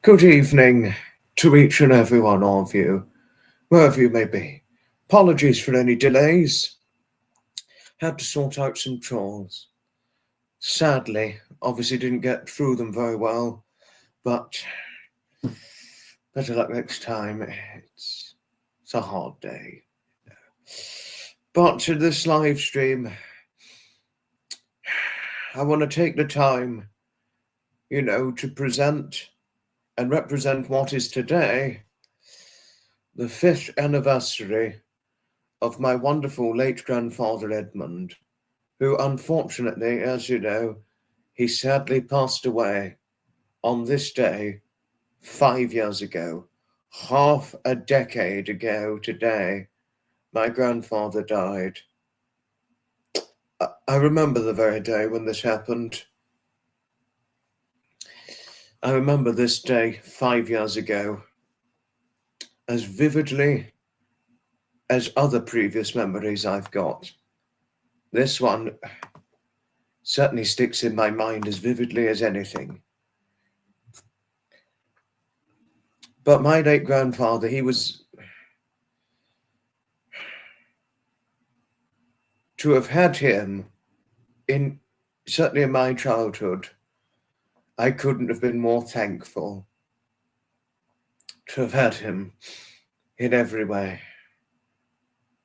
Good evening to each and every one of you, wherever you may be. Apologies for any delays. Had to sort out some chores. Sadly, obviously didn't get through them very well, but better luck next time. It's a hard day. But to this live stream, I want to take the time, to present and represent what is today the 5th anniversary of my wonderful late grandfather Edmund, who unfortunately, as you know, he sadly passed away on this day 5 years ago. Half a decade ago today, my grandfather died. I remember the very day when this happened. I remember this day 5 years ago as vividly as other previous memories I've got. This one certainly sticks in my mind as vividly as anything. But my late grandfather, to have had him certainly in my childhood, I couldn't have been more thankful to have had him in every way.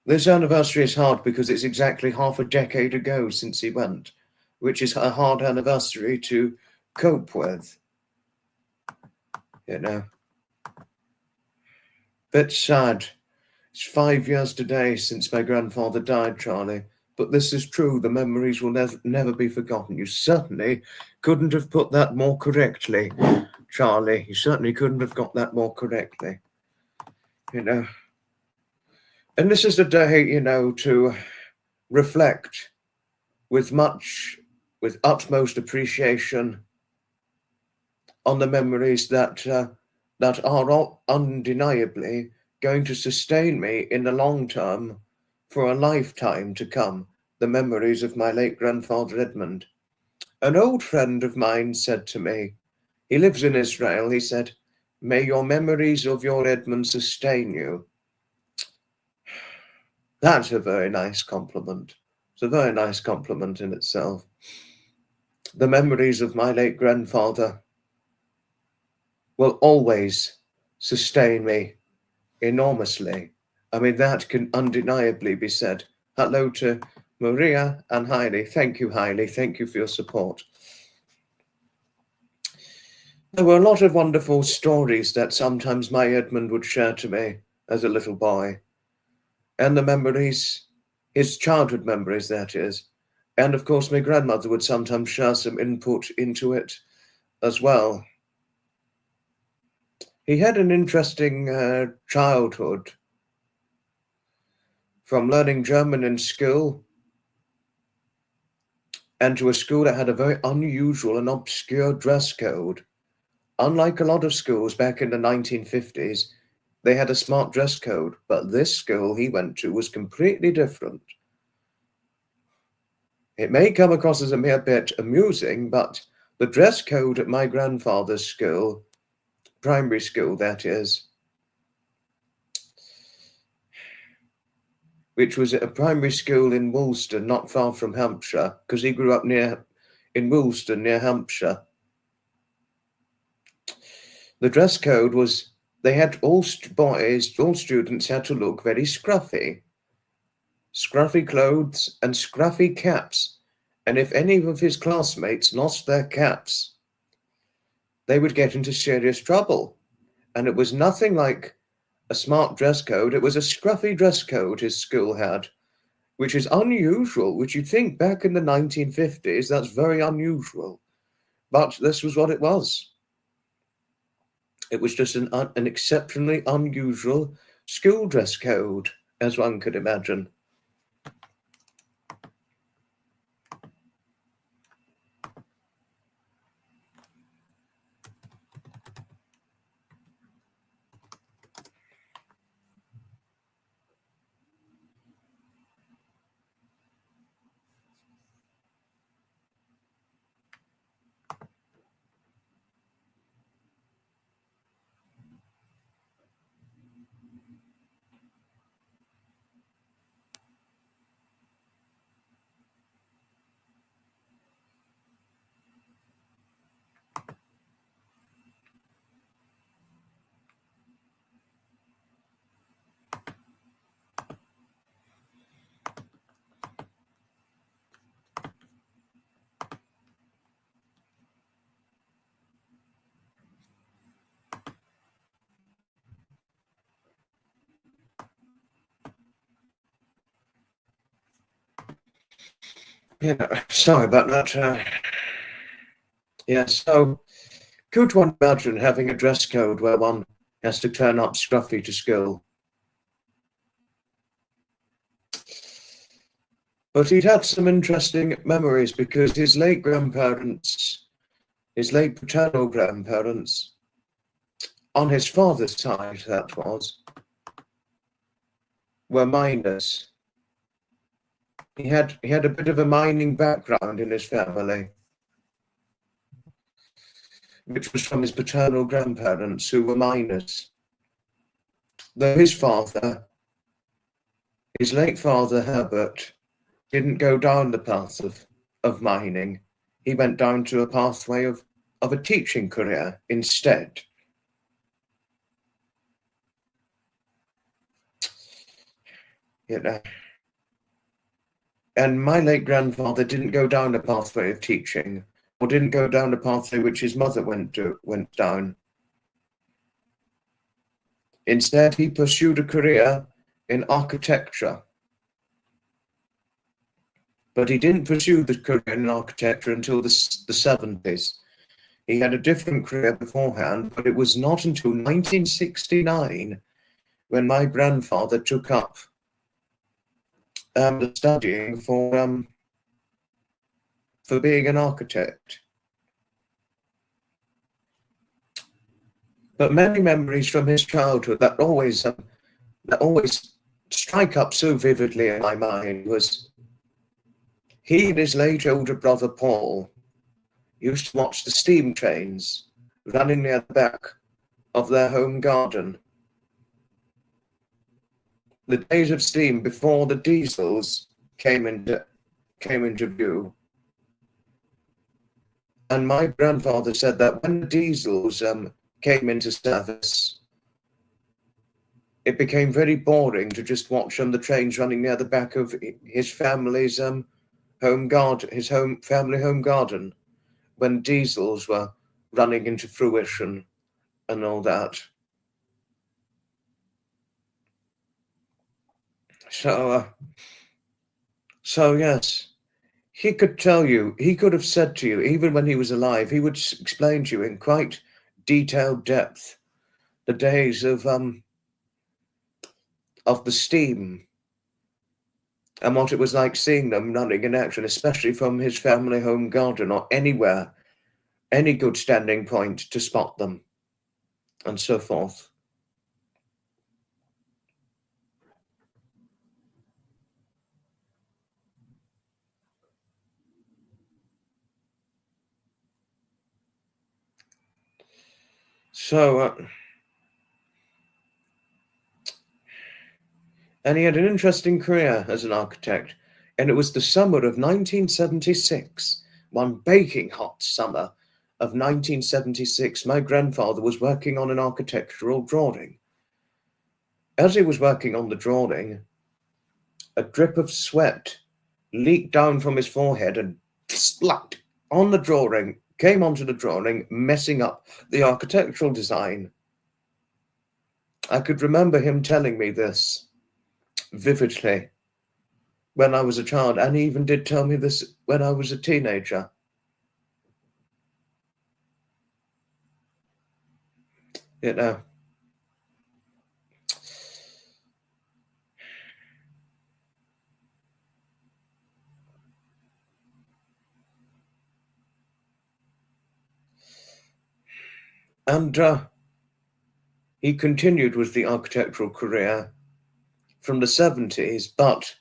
This anniversary is hard because it's exactly half a decade ago since he went, which is a hard anniversary to cope with. Bit sad. It's 5 years today since my grandfather died, Charlie. But this is true. The memories will never be forgotten. You certainly couldn't have put that more correctly, Charlie. You certainly couldn't have got that more correctly. And this is the day, to reflect with utmost appreciation on the memories that are undeniably going to sustain me in the long term for a lifetime to come, the memories of my late grandfather Edmund. An old friend of mine said to me, he lives in Israel, he said, "May your memories of your Edmund sustain you." That's a very nice compliment. It's a very nice compliment in itself. The memories of my late grandfather will always sustain me enormously. I mean, that can undeniably be said. Hello to Maria and Hailey. Thank you, Hailey. Thank you for your support. There were a lot of wonderful stories that sometimes my Edmund would share to me as a little boy. And the memories, his childhood memories, that is. And of course, my grandmother would sometimes share some input into it as well. He had an interesting childhood, from learning German in school and to a school that had a very unusual and obscure dress code. Unlike a lot of schools back in the 1950s, they had a smart dress code, but this school he went to was completely different. It may come across as a mere bit amusing, but the dress code at my grandfather's school, primary school that is, which was at a primary school in Woolston, not far from Hampshire, because he grew up in Woolston, near Hampshire. The dress code was, they had all students had to look very scruffy. Scruffy clothes and scruffy caps. And if any of his classmates lost their caps, they would get into serious trouble. And it was nothing like a smart dress code. It was a scruffy dress code his school had, which is unusual, which you'd think back in the 1950s, that's very unusual. But this was what it was. It was just an exceptionally unusual school dress code, as one could imagine. Sorry about that. Yeah, so could one imagine having a dress code where one has to turn up scruffy to school? But he'd had some interesting memories because his late grandparents, his late paternal grandparents, on his father's side, that was, were miners. He had a bit of a mining background in his family, which was from his paternal grandparents who were miners. Though his father, his late father Herbert, didn't go down the path of mining. He went down to a pathway of a teaching career instead. And my late grandfather didn't go down the pathway of teaching, or didn't go down the pathway which his mother went down. Instead, he pursued a career in architecture. But he didn't pursue the career in architecture until the 70s. He had a different career beforehand, but it was not until 1969 when my grandfather took up studying for being an architect. But many memories from his childhood that always strike up so vividly in my mind was he and his late older brother Paul used to watch the steam trains running near the back of their home garden. The days of steam before the diesels came into view. And my grandfather said that when the diesels came into service, it became very boring to just watch the trains running near the back of his family's family home garden, when diesels were running into fruition and all that. So yes, he could tell you, he could have said to you, even when he was alive, he would explain to you in quite detailed depth the days of the steam and what it was like seeing them running in action, especially from his family home garden or anywhere, any good standing point to spot them, and so forth. So, and he had an interesting career as an architect, and it was the summer of 1976, one baking hot summer of 1976, my grandfather was working on an architectural drawing. As he was working on the drawing, a drip of sweat leaked down from his forehead and splat on the drawing, came onto the drawing, messing up the architectural design. I could remember him telling me this vividly when I was a child, and he even did tell me this when I was a teenager. And he continued with the architectural career from the 70s, but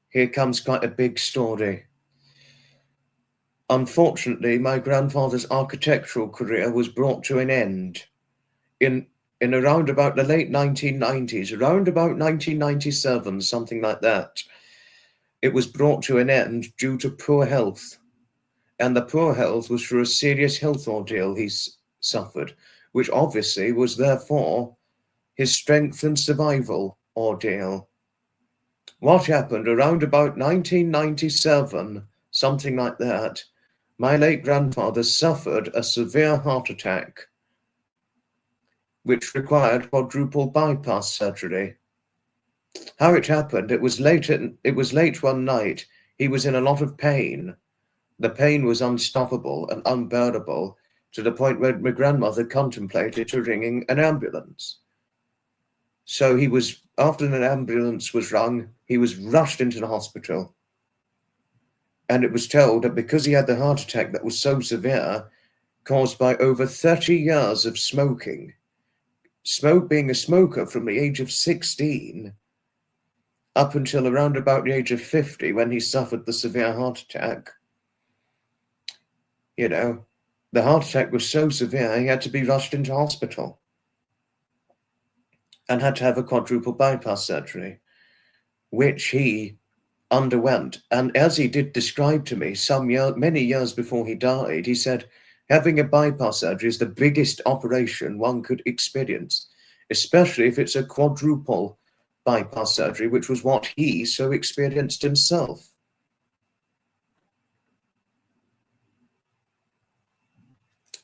here comes quite a big story. Unfortunately, my grandfather's architectural career was brought to an end in around about the late 1990s, around about 1997, something like that. It was brought to an end due to poor health. And the poor health was for a serious health ordeal he suffered, which obviously was therefore his strength and survival ordeal. What happened around about 1997, something like that, my late grandfather suffered a severe heart attack, which required quadruple bypass surgery. How it happened, it was late one night. He was in a lot of pain. The pain was unstoppable and unbearable, to the point where my grandmother contemplated ringing an ambulance. So he was, after an ambulance was rung, he was rushed into the hospital. And it was told that because he had the heart attack that was so severe, caused by over 30 years of smoking, being a smoker from the age of 16 up until around about the age of 50 when he suffered the severe heart attack. You know, the heart attack was so severe he had to be rushed into hospital and had to have a quadruple bypass surgery, which he underwent. And as he did describe to me many years before he died, he said, having a bypass surgery is the biggest operation one could experience, especially if it's a quadruple bypass surgery, which was what he so experienced himself.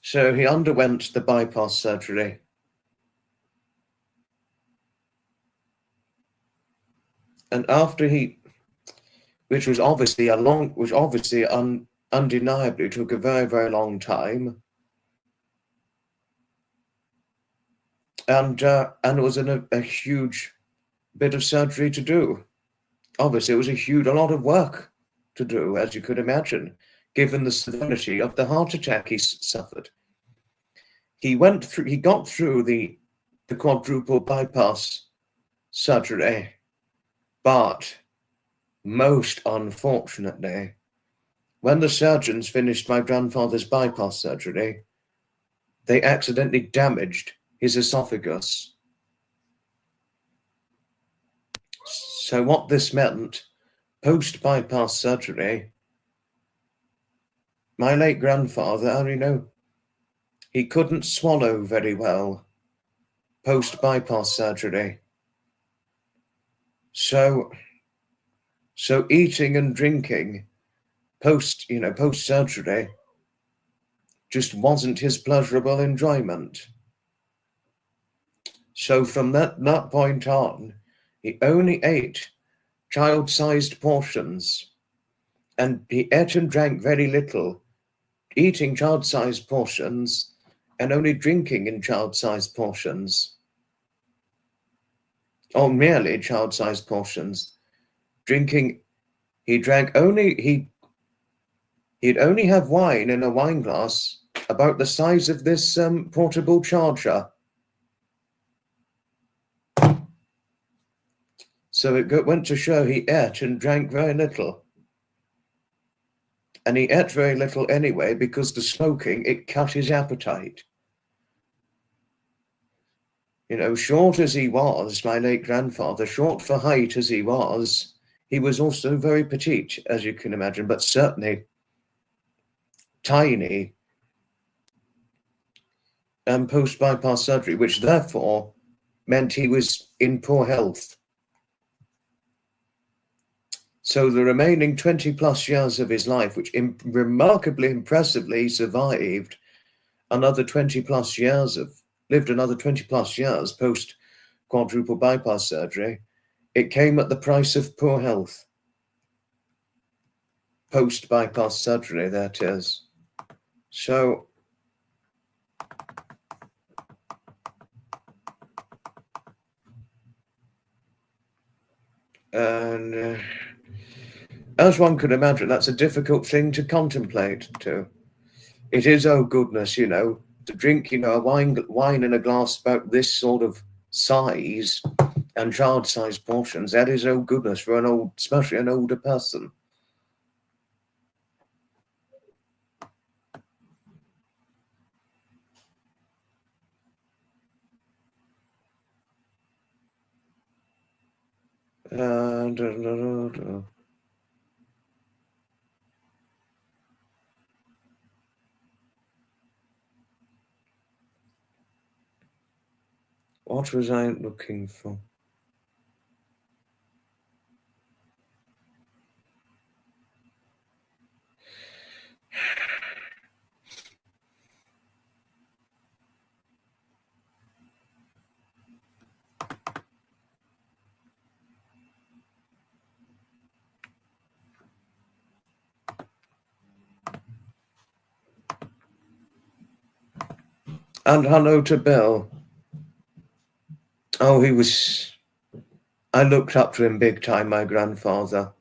So he underwent the bypass surgery. And after which was obviously undeniably took a very, very long time. And it was a huge bit of surgery to do. Obviously, it was a lot of work to do, as you could imagine, given the severity of the heart attack he suffered. He got through the quadruple bypass surgery, but most unfortunately, when the surgeons finished my grandfather's bypass surgery, they accidentally damaged his esophagus. So what this meant, post-bypass surgery, my late grandfather, he couldn't swallow very well post-bypass surgery. So eating and drinking post-surgery just wasn't his pleasurable enjoyment. So from that point on, he only ate child-sized portions, and he ate and drank very little, eating child-sized portions and only drinking in child-sized portions, or merely child-sized portions. Drinking, he'd only have wine in a wine glass about the size of this portable charger. So it went to show he ate and drank very little. And he ate very little anyway because the smoking, it cut his appetite. Short as he was, my late grandfather, short for height as he was also very petite, as you can imagine, but certainly tiny, and post-bypass surgery, which therefore meant he was in poor health. So the remaining 20 plus years of his life, which remarkably impressively survived another 20 plus years post quadruple bypass surgery, it came at the price of poor health. Post bypass surgery, that is. So and as one could imagine, that's a difficult thing to contemplate too. It is, oh goodness, to drink, a wine in a glass about this sort of size and child-sized portions. That is, oh goodness, for especially an older person. What was I looking for? And hello to Bill. Oh, I looked up to him big time, my grandfather.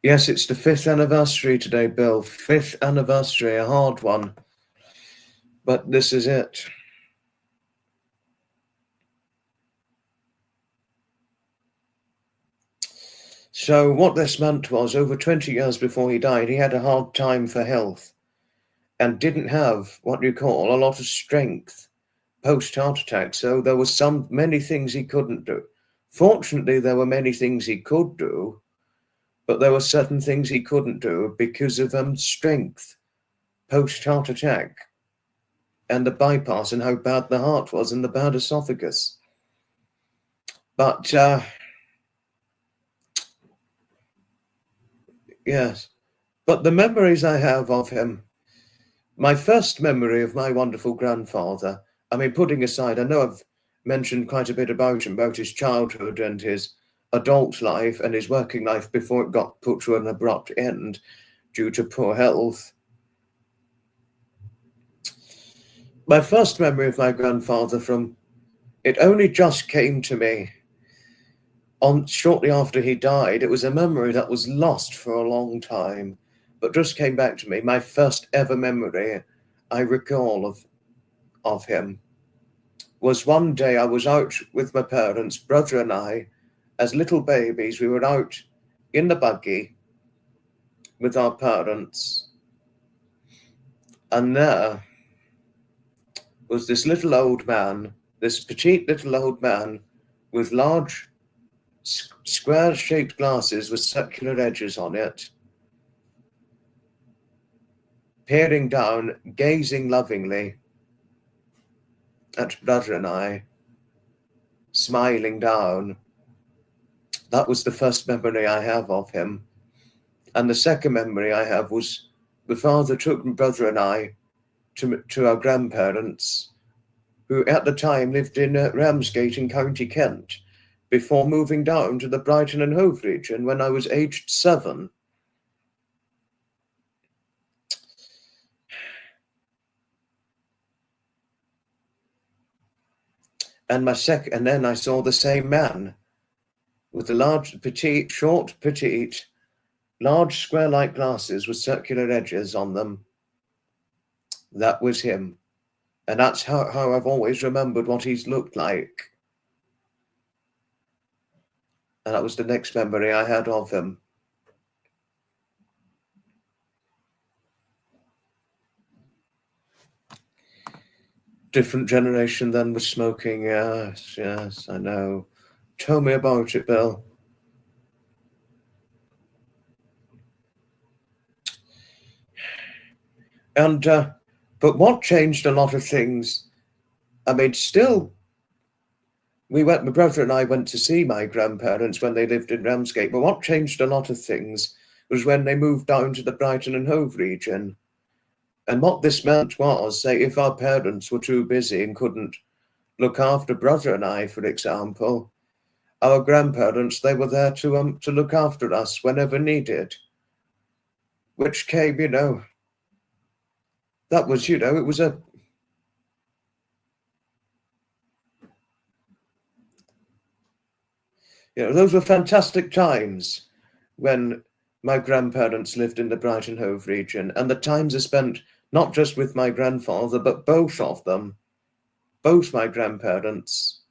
Yes, it's the 5th anniversary today, Bill. 5th anniversary, a hard one. But this is it. So what this meant was, over 20 years before he died, he had a hard time for health and didn't have what you call a lot of strength post-heart attack. So there were many things he couldn't do. Fortunately, there were many things he could do, but there were certain things he couldn't do because of strength post-heart attack and the bypass and how bad the heart was and the bad esophagus. But yes, but the memories I have of him, my first memory of my wonderful grandfather, I mean, putting aside, I know I've mentioned quite a bit about him, about his childhood and his adult life and his working life before it got put to an abrupt end due to poor health. My first memory of my grandfather it only just came to me shortly after he died. It was a memory that was lost for a long time, but just came back to me. My first ever memory I recall of him was one day I was out with my parents, brother and I, as little babies. We were out in the buggy with our parents, and there was this little old man, this petite little old man with large square-shaped glasses with circular edges on it, peering down, gazing lovingly at brother and I, smiling down. That was the first memory I have of him. And the second memory I have was the father took brother and I to our grandparents, who at the time lived in Ramsgate in County Kent, before moving down to the Brighton and Hove region when I was aged 7. And then I saw the same man with the large, petite, large square-like glasses with circular edges on them. That was him. And that's how I've always remembered what he's looked like. And that was the next memory I had of him. Different generation then was smoking. Yes, I know. Tell me about it, Bill. And but what changed a lot of things? I mean, still, my brother and I went to see my grandparents when they lived in Ramsgate. But what changed a lot of things was when they moved down to the Brighton and Hove region. And what this meant was, say, if our parents were too busy and couldn't look after brother and I, for example, our grandparents, they were there to look after us whenever needed, which came, that was, it was those were fantastic times when my grandparents lived in the Brighton Hove region, and the times I spent not just with my grandfather, but both of them, both my grandparents.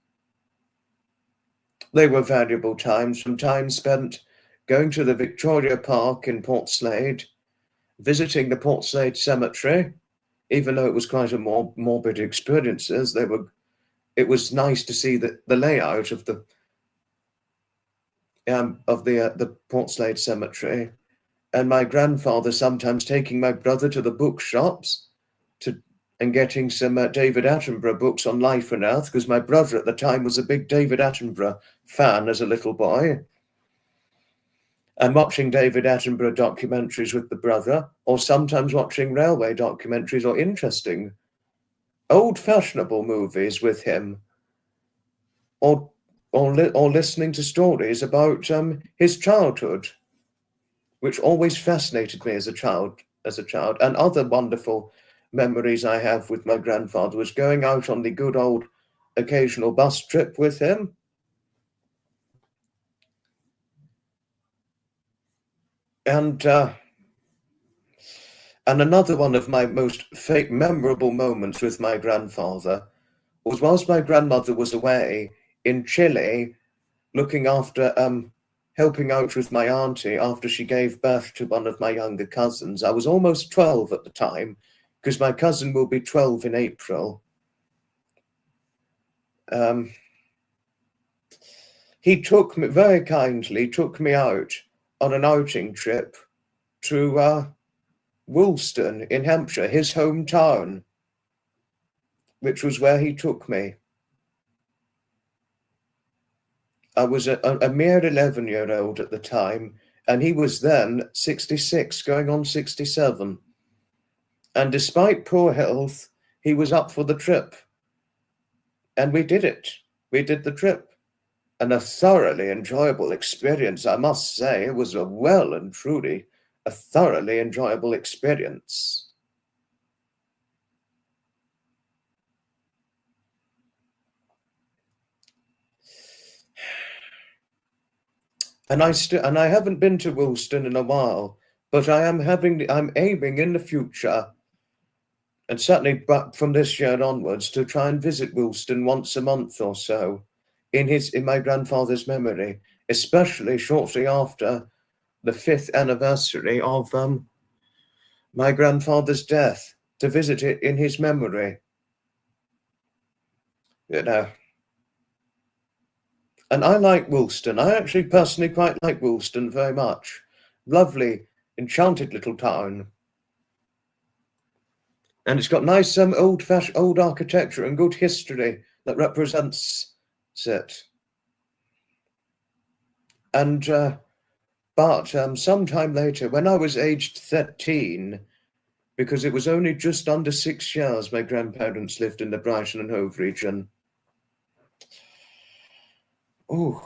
They were valuable times, from time spent going to the Victoria Park in Portslade, visiting the Portslade Cemetery, even though it was quite a morbid experiences. It was nice to see the layout of the Portslade Cemetery, and my grandfather sometimes taking my brother to the bookshops and getting some David Attenborough books on life and earth, because my brother at the time was a big David Attenborough fan as a little boy, and watching David Attenborough documentaries with the brother, or sometimes watching railway documentaries or interesting old fashionable movies with him, or listening to stories about his childhood, which always fascinated me as a child, and other wonderful memories I have with my grandfather was going out on the good old occasional bus trip with him. And another one of my most memorable moments with my grandfather was whilst my grandmother was away in Chile looking after, helping out with my auntie after she gave birth to one of my younger cousins. I was almost 12 at the time, because my cousin will be 12 in April. He took me, very kindly, took me out on an outing trip to Woolston in Hampshire, his hometown, which was where he took me. I was a mere 11-year-old at the time, and he was then 66, going on 67. And despite poor health, he was up for the trip. And we did it. We did the trip. And a thoroughly enjoyable experience, I must say. It was a well and truly a thoroughly enjoyable experience. And I haven't been to Woolston in a while, but I'm aiming in the future, and certainly back from this year onwards, to try and visit Woolston once a month or so, in my grandfather's memory, especially shortly after the 5th anniversary of my grandfather's death, to visit it in his memory. You know. And I like Woolston. I actually personally quite like Woolston very much. Lovely, enchanted little town. And it's got nice old architecture and good history that represents it. And but sometime later, when I was aged 13, because it was only just under 6 years my grandparents lived in the Brighton and Hove region. Oh,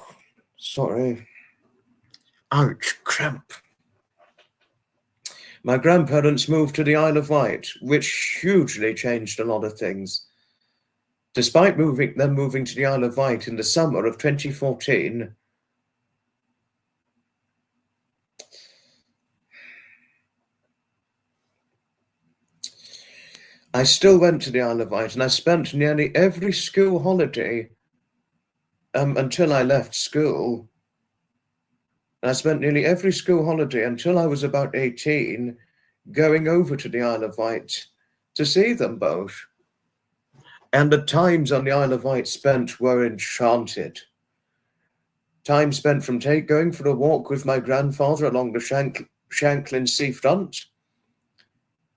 sorry. Ouch, cramp. My grandparents moved to the Isle of Wight, which hugely changed a lot of things. Despite them moving to the Isle of Wight in the summer of 2014, I still went to the Isle of Wight, and I spent nearly every school holiday until I left school. I spent nearly every school holiday until I was about 18 going over to the Isle of Wight to see them both. And the times on the Isle of Wight spent were enchanted. Time spent from going for a walk with my grandfather along the Shanklin seafront,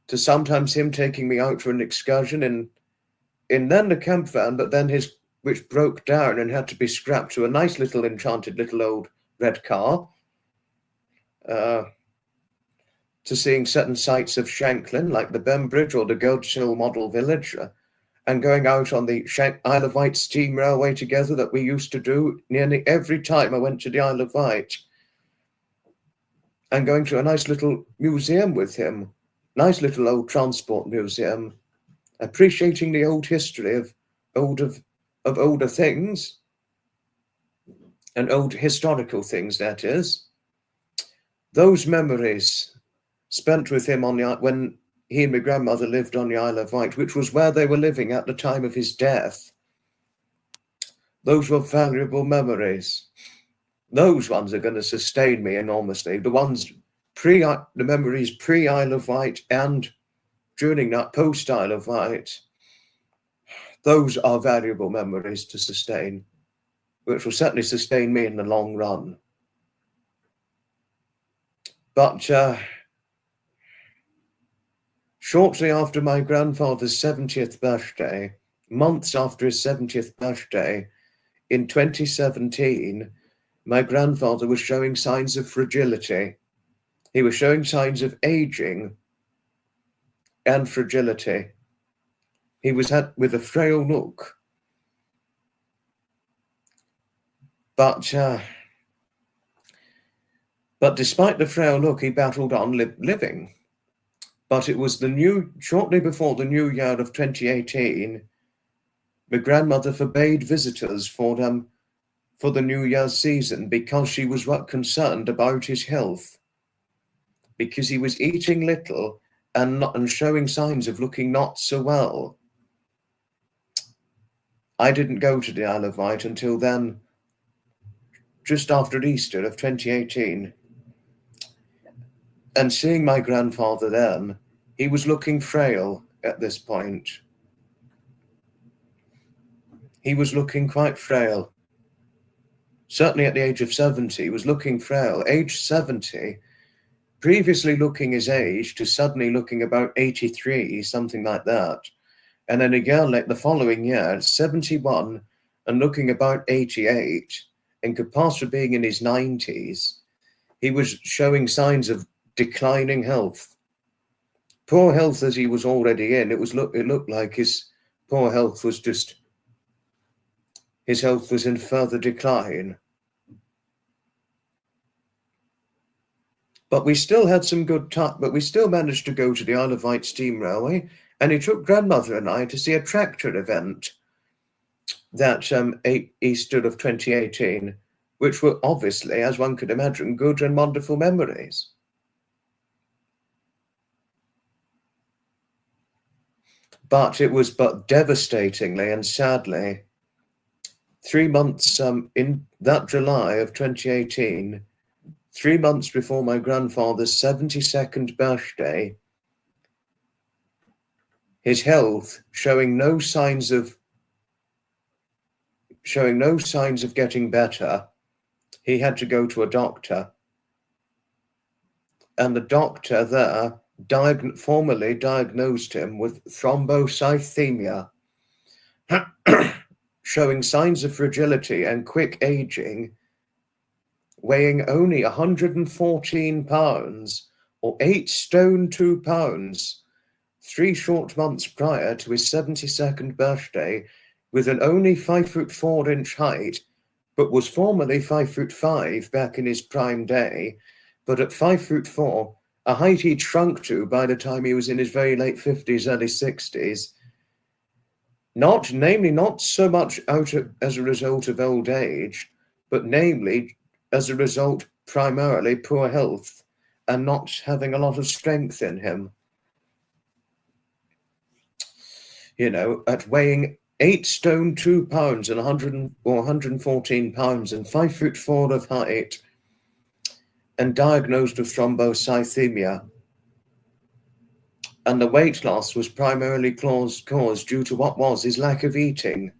to sometimes him taking me out for an excursion in then the camp van, but then which broke down and had to be scrapped, to a nice little enchanted little old red car, to seeing certain sites of Shanklin, like the Bembridge or the Goats Hill Model Village, and going out on the Isle of Wight steam railway together that we used to do nearly every time I went to the Isle of Wight, and going to a nice little museum with him, nice little old transport museum, appreciating the old history of older things, and old historical things, that is. Those memories spent with him when he and my grandmother lived on the Isle of Wight, which was where they were living at the time of his death. Those were valuable memories. Those ones are going to sustain me enormously. The memories pre-Isle of Wight and during that post-Isle of Wight, those are valuable memories to sustain, which will certainly sustain me in the long run. But shortly after my grandfather's 70th birthday, months after his 70th birthday, in 2017, my grandfather was showing signs of fragility. He was showing signs of aging and fragility. He was with a frail look. But despite the frail look, he battled on living. But it was shortly before the new year of 2018, my grandmother forbade visitors for the New Year's season because she was concerned about his health, because he was eating little and showing signs of looking not so well. I didn't go to the Isle of Wight until then, just after Easter of 2018. And seeing my grandfather then, he was looking frail at this point. He was looking quite frail. Certainly at the age of 70, he was looking frail. Age 70, previously looking his age to suddenly looking about 83, something like that. And then a year later, the following year, 71 and looking about 88, and could pass for being in his 90s. He was showing signs of declining health. Poor health as he was already in. It looked like his poor health was his health was in further decline. But we still had some good time, but we still managed to go to the Isle of Wight Steam Railway, and he took grandmother and I to see a tractor event that Easter of 2018, which were obviously, as one could imagine, good and wonderful memories. But it was devastatingly and sadly, 3 months in that July of 2018, 3 months before my grandfather's 72nd birthday, his health showing no signs of getting better, he had to go to a doctor. And the doctor there formally diagnosed him with thrombocythemia, showing signs of fragility and quick aging, weighing only 114 pounds, or 8 stone 2 pounds, 3 short months prior to his 72nd birthday, with an only 5'4" height, but was formerly 5'5" back in his prime day, but at 5'4", a height he'd shrunk to by the time he was in his very late 50s, early 60s, not so much as a result of old age, but namely as a result primarily poor health and not having a lot of strength in him. You know, at weighing 8 stone 2 pounds and 114 pounds and 5'4" of height, and diagnosed with thrombocythemia. And the weight loss was primarily caused due to what was his lack of eating,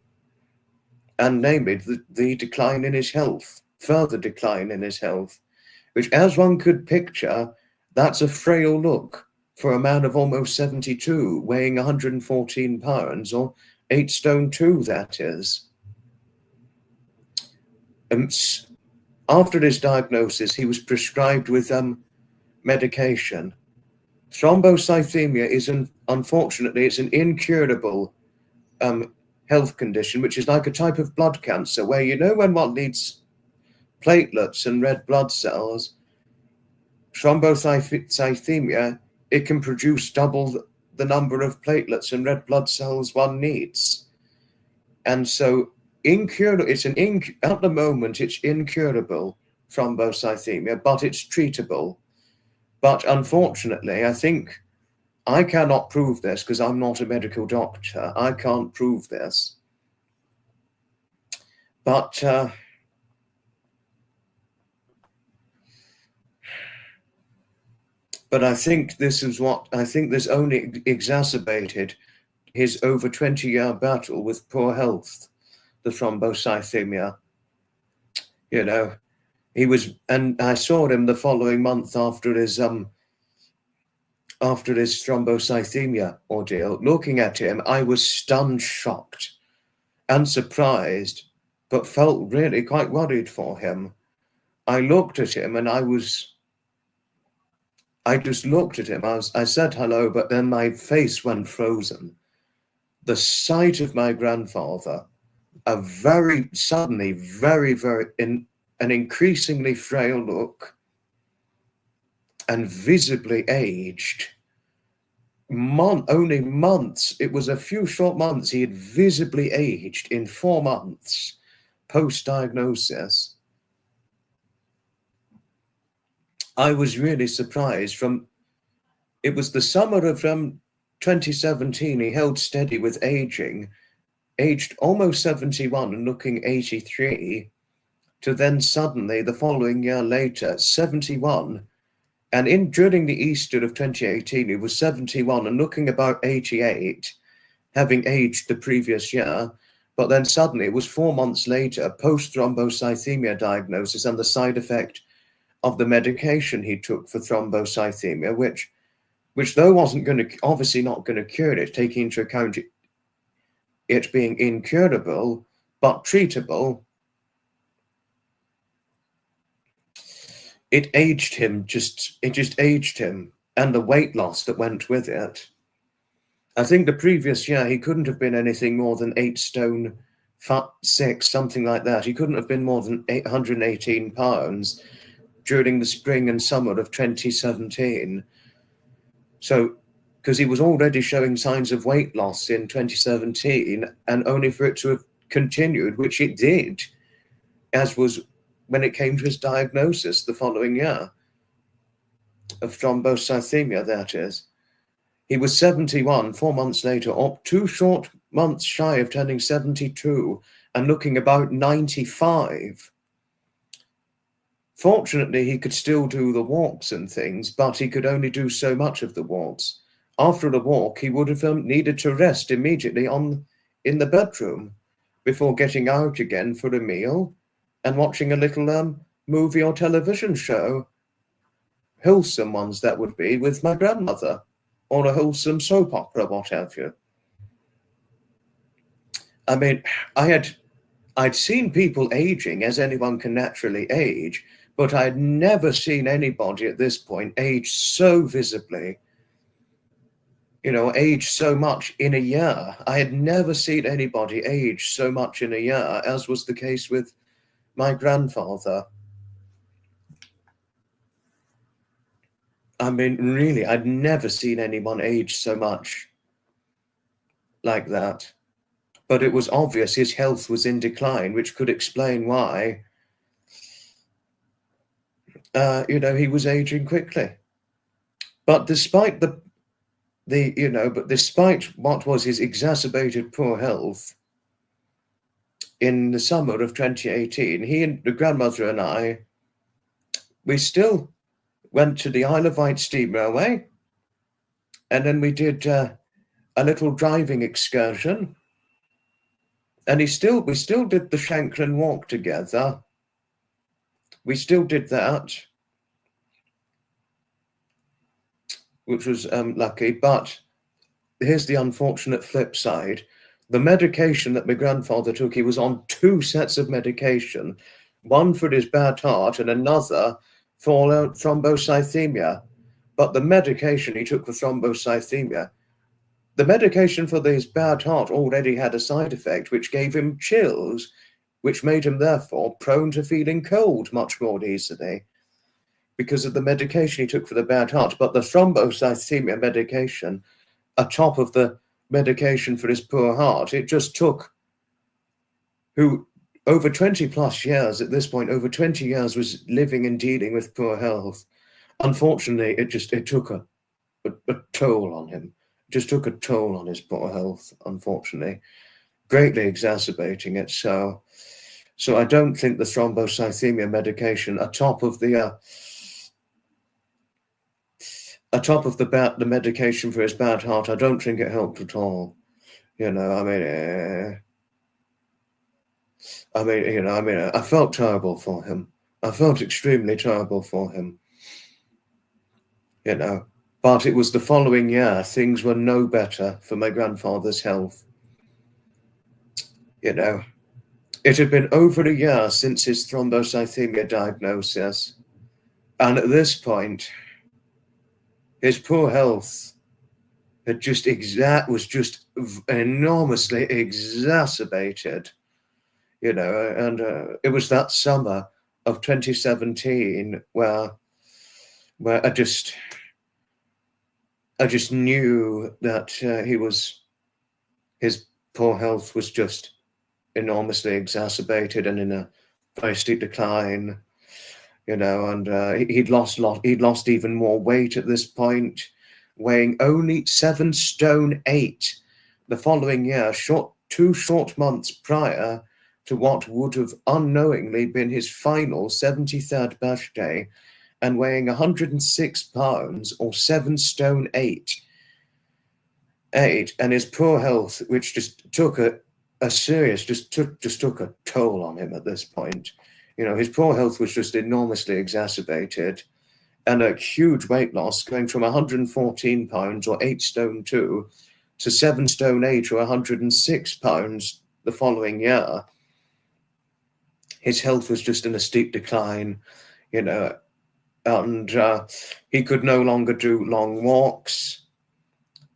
and namely the decline in his health, further decline in his health, which, as one could picture, that's a frail look for a man of almost 72, weighing 114 pounds, or 8 stone 2, that is. After his diagnosis, he was prescribed with medication. Thrombocythemia is, unfortunately, it's an incurable health condition, which is like a type of blood cancer, where, you know, when one needs platelets and red blood cells, thrombocythemia, it can produce double the number of platelets and red blood cells one needs. And so at the moment, it's incurable thrombocythemia, but it's treatable. But unfortunately, I cannot prove this because I'm not a medical doctor. I can't prove this. But I think this only exacerbated his over 20-year battle with poor health, the thrombocythemia. You know, and I saw him the following month after his thrombocythemia ordeal. Looking at him, I was stunned, shocked, and surprised, but felt really quite worried for him. I looked at him and I just looked at him. I said hello, but then my face went frozen. The sight of my grandfather, an increasingly frail look, and visibly aged, only months, it was a few short months, he had visibly aged in 4 months post-diagnosis. I was really surprised. It was the summer of 2017, he held steady with aging, aged almost 71 and looking 83, to then suddenly, the following year later, 71. And during the Easter of 2018, he was 71 and looking about 88, having aged the previous year. But then suddenly, it was 4 months later, post-thrombocythemia diagnosis and the side effect of the medication he took for thrombocythemia, which though wasn't going to, obviously not going to cure it, taking into account it being incurable, but treatable, it just aged him, and the weight loss that went with it. I think the previous year he couldn't have been anything more than 8 stone 6, something like that. He couldn't have been more than 818 pounds during the spring and summer of 2017. So, because he was already showing signs of weight loss in 2017, and only for it to have continued, which it did, as was when it came to his diagnosis the following year of thrombocythemia, that is. He was 71 4 months later, up 2 short months shy of turning 72 and looking about 95. Fortunately, he could still do the walks and things, but he could only do so much of the walks. After the walk, he would have needed to rest immediately in the bedroom before getting out again for a meal and watching a little movie or television show. Wholesome ones, that would be, with my grandmother, or a wholesome soap opera, what have you. I mean, I'd seen people aging as anyone can naturally age, but I'd never seen anybody at this point age so visibly, age so much in a year. I had never seen anybody age so much in a year, as was the case with my grandfather. I mean, really, I'd never seen anyone age so much like that. But it was obvious his health was in decline, which could explain why, he was aging quickly. But despite despite what was his exacerbated poor health, in the summer of 2018, he and the grandmother and I, we still went to the Isle of Wight steam railway, and then we did a little driving excursion, and we still did the Shanklin walk together. We still did that, which was lucky. But here's the unfortunate flip side. The medication that my grandfather took, he was on 2 sets of medication, one for his bad heart and another for thrombocythemia. But the medication he took for thrombocythemia, the medication for his bad heart already had a side effect, which gave him chills, which made him therefore prone to feeling cold much more easily because of the medication he took for the bad heart. But the thrombocythemia medication, atop of the medication for his poor heart, it just took, who over 20 plus years at this point, over 20 years was living and dealing with poor health. Unfortunately, it took a toll on him. It just took a toll on his poor health, unfortunately, greatly exacerbating it. So I don't think the thrombocythemia medication, atop of the medication for his bad heart, I don't think it helped at all. I felt terrible for him. I felt extremely terrible for him. But it was the following year, things were no better for my grandfather's health. It had been over a year since his thrombocythemia diagnosis. And at this point, his poor health had was just enormously exacerbated, and it was that summer of 2017 where I just knew that his poor health was just enormously exacerbated and in a very steep decline, and he'd lost even more weight at this point, weighing only 7 stone 8 the following year, 2 short months prior to what would have unknowingly been his final 73rd birthday, and weighing 106 pounds or 7 stone 8, and his poor health, which just took a serious, just took a toll on him at this point. His poor health was just enormously exacerbated, and a huge weight loss, going from 114 pounds or 8 stone 2 to 7 stone 8 or 106 pounds the following year. His health was just in a steep decline, and he could no longer do long walks.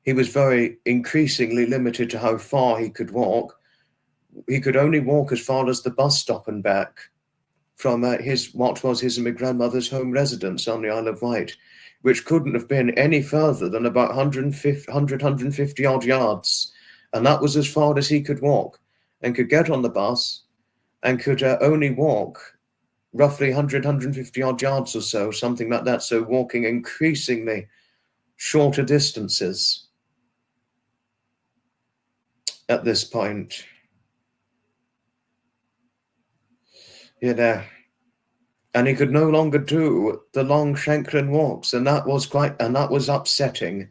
He was very increasingly limited to how far he could walk. He could only walk as far as the bus stop and back from what was his and my grandmother's home residence on the Isle of Wight, which couldn't have been any further than about 150 odd yards. And that was as far as he could walk, and could get on the bus and could only walk roughly 150 odd yards or so, something like that. So walking increasingly shorter distances at this point, and he could no longer do the long Shanklin walks, and that was upsetting.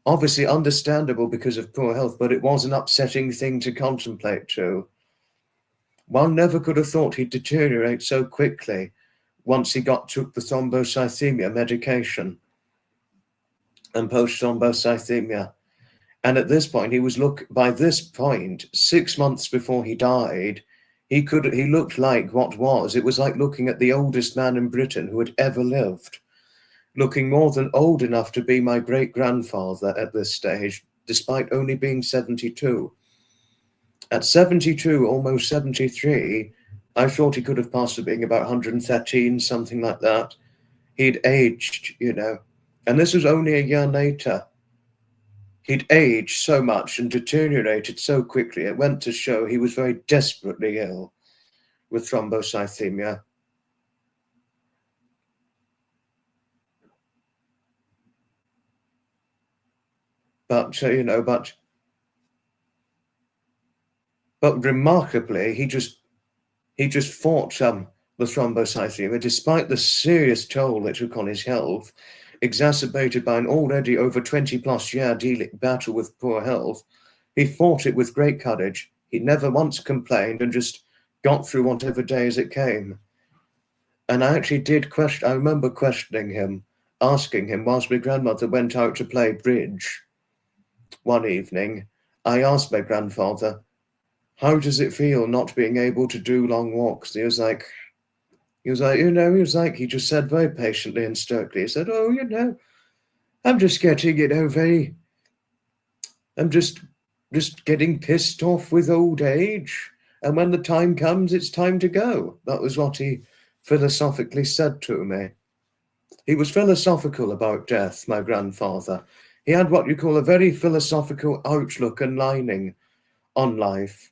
Obviously understandable because of poor health, but it was an upsetting thing to contemplate too. One never could have thought he'd deteriorate so quickly once he took the thrombocythemia medication and post-thrombocythemia. And at this point, by this point, 6 months before he died, he looked like it was like looking at the oldest man in Britain who had ever lived, looking more than old enough to be my great-grandfather at this stage, despite only being 72. At 72, almost 73, I thought he could have possibly been about 113, something like that. He'd aged, and this was only a year later. He'd aged so much and deteriorated so quickly, it went to show he was very desperately ill with thrombocythemia. But remarkably, he just fought the thrombocythemia, despite the serious toll it took on his health, exacerbated by an already over 20-plus year battle with poor health. He fought it with great courage. He never once complained and just got through whatever day as it came. And I actually I remember questioning him, asking him, whilst my grandmother went out to play bridge one evening, I asked my grandfather, how does it feel not being able to do long walks? He just said very patiently and stoically, he said, I'm just getting, I'm just getting pissed off with old age. And when the time comes, it's time to go. That was what he philosophically said to me. He was philosophical about death, my grandfather. He had what you call a very philosophical outlook and lining on life.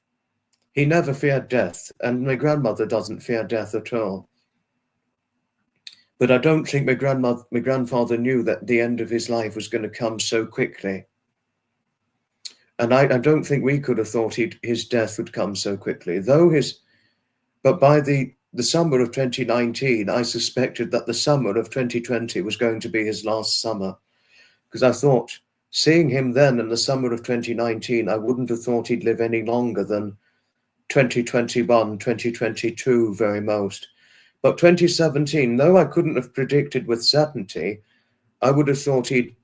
He never feared death, and my grandmother doesn't fear death at all. But I don't think my grandfather knew that the end of his life was going to come so quickly. And I don't think we could have thought his death would come so quickly. But by the summer of 2019, I suspected that the summer of 2020 was going to be his last summer. Because I thought, seeing him then in the summer of 2019, I wouldn't have thought he'd live any longer than 2021, 2022, very most. But 2017, though I couldn't have predicted with certainty, I would have thought he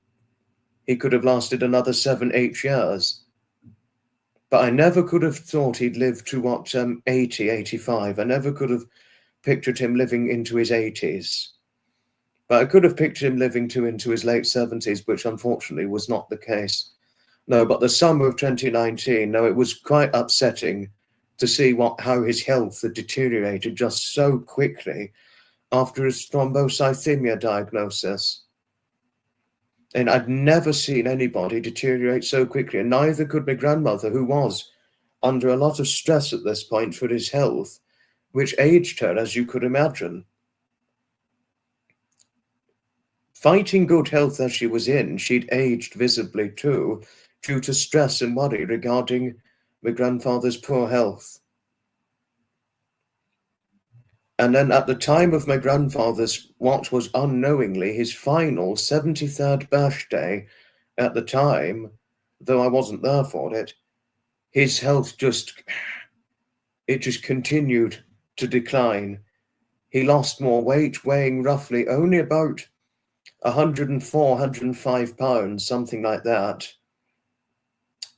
could have lasted another 7-8 years. But I never could have thought he'd live to 80, 85. I never could have pictured him living into his 80s. But I could have pictured him living into his late 70s, which unfortunately was not the case. No, but the summer of 2019, it was quite upsetting to see how his health had deteriorated just so quickly after his thrombocythemia diagnosis. And I'd never seen anybody deteriorate so quickly, and neither could my grandmother, who was under a lot of stress at this point for his health, which aged her, as you could imagine. Fighting good health as she was in, she'd aged visibly too, due to stress and worry regarding my grandfather's poor health. And then at the time of my grandfather's, what was unknowingly his final 73rd birthday at the time, though I wasn't there for it, his health just continued to decline. He lost more weight, weighing roughly only about 104, 105 pounds, something like that.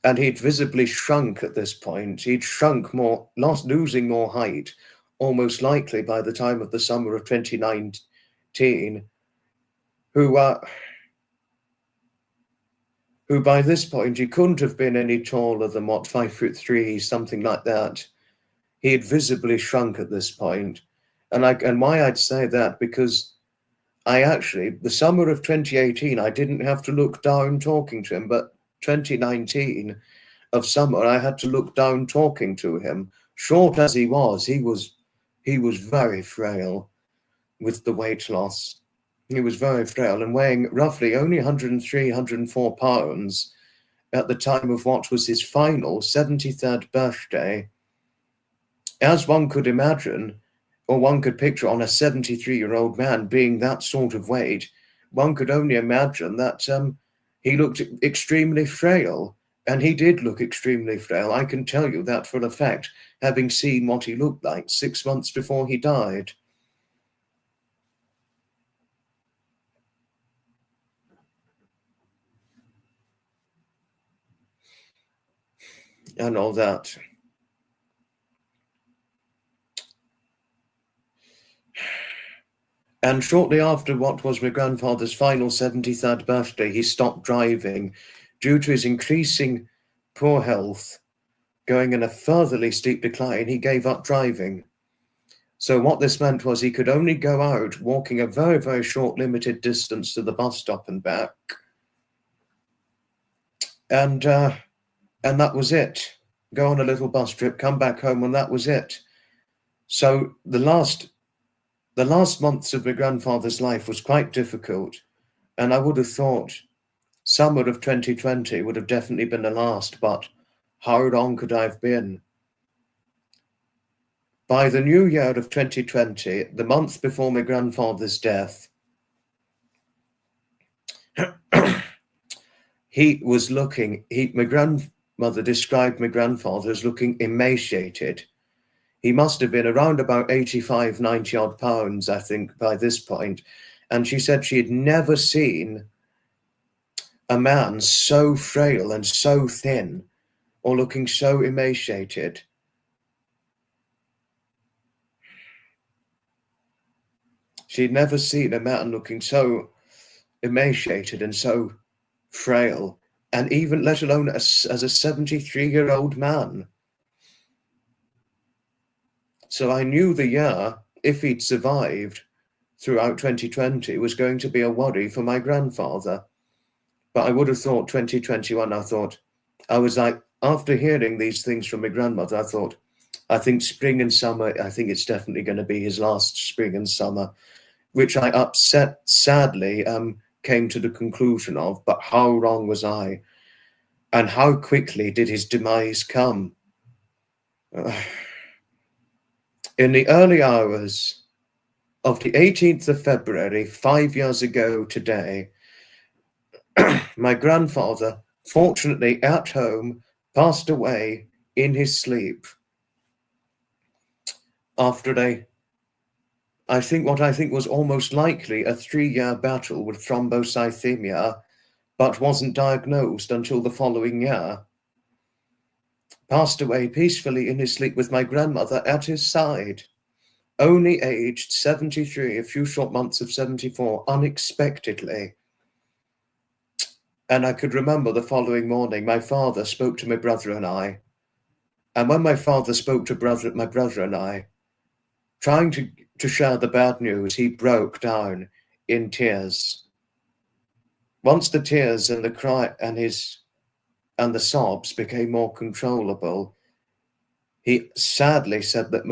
And he'd visibly shrunk at this point. He'd shrunk more, losing more height, almost likely by the time of the summer of 2019, who by this point, he couldn't have been any taller than, 5'3", something like that. He had visibly shrunk at this point. And why I'd say that, because the summer of 2018, I didn't have to look down talking to him, but 2019 of summer, I had to look down talking to him. Short as he was very frail with the weight loss. He was very frail and weighing roughly only 103, 104 pounds at the time of what was his final 73rd birthday. As one could imagine, or one could picture on a 73-year-old man being that sort of weight, one could only imagine that he looked extremely frail. And he did look extremely frail. I can tell you that for a fact, having seen what he looked like 6 months before he died. And all that. And shortly after what was my grandfather's final 73rd birthday, he stopped driving due to his increasing poor health. Going in a furtherly steep decline, he gave up driving. So what this meant was he could only go out walking a very, very short, limited distance to the bus stop and back. And that was it. Go on a little bus trip, come back home, and that was it. So the last months of my grandfather's life was quite difficult, and I would have thought summer of 2020 would have definitely been the last, but how wrong could I have been? By the new year of 2020, the month before my grandfather's death, my grandmother described my grandfather as looking emaciated. He must have been around about 85, 90 odd pounds, I think, by this point. And she said she had never seen a man so frail and so thin or looking so emaciated. She'd never seen a man looking so emaciated and so frail, and even let alone as a 73-year-old man. So I knew the year, if he'd survived throughout 2020, was going to be a worry for my grandfather. But I would have thought 2021, I was like, after hearing these things from my grandmother, I think spring and summer, I think it's definitely going to be his last spring and summer, which I sadly came to the conclusion of. But how wrong was I? And how quickly did his demise come? In the early hours of the 18th of February, 5 years ago today, my grandfather, fortunately at home, passed away in his sleep after I think was almost likely a 3-year battle with thrombocythemia, but wasn't diagnosed until the following year. Passed away peacefully in his sleep with my grandmother at his side, only aged 73, a few short months of 74, unexpectedly. And I could remember the following morning, my father spoke to my brother and I. And when my father spoke to my brother and I, trying to share the bad news, he broke down in tears. once the tears and the cry and the sobs became more controllable, he sadly said that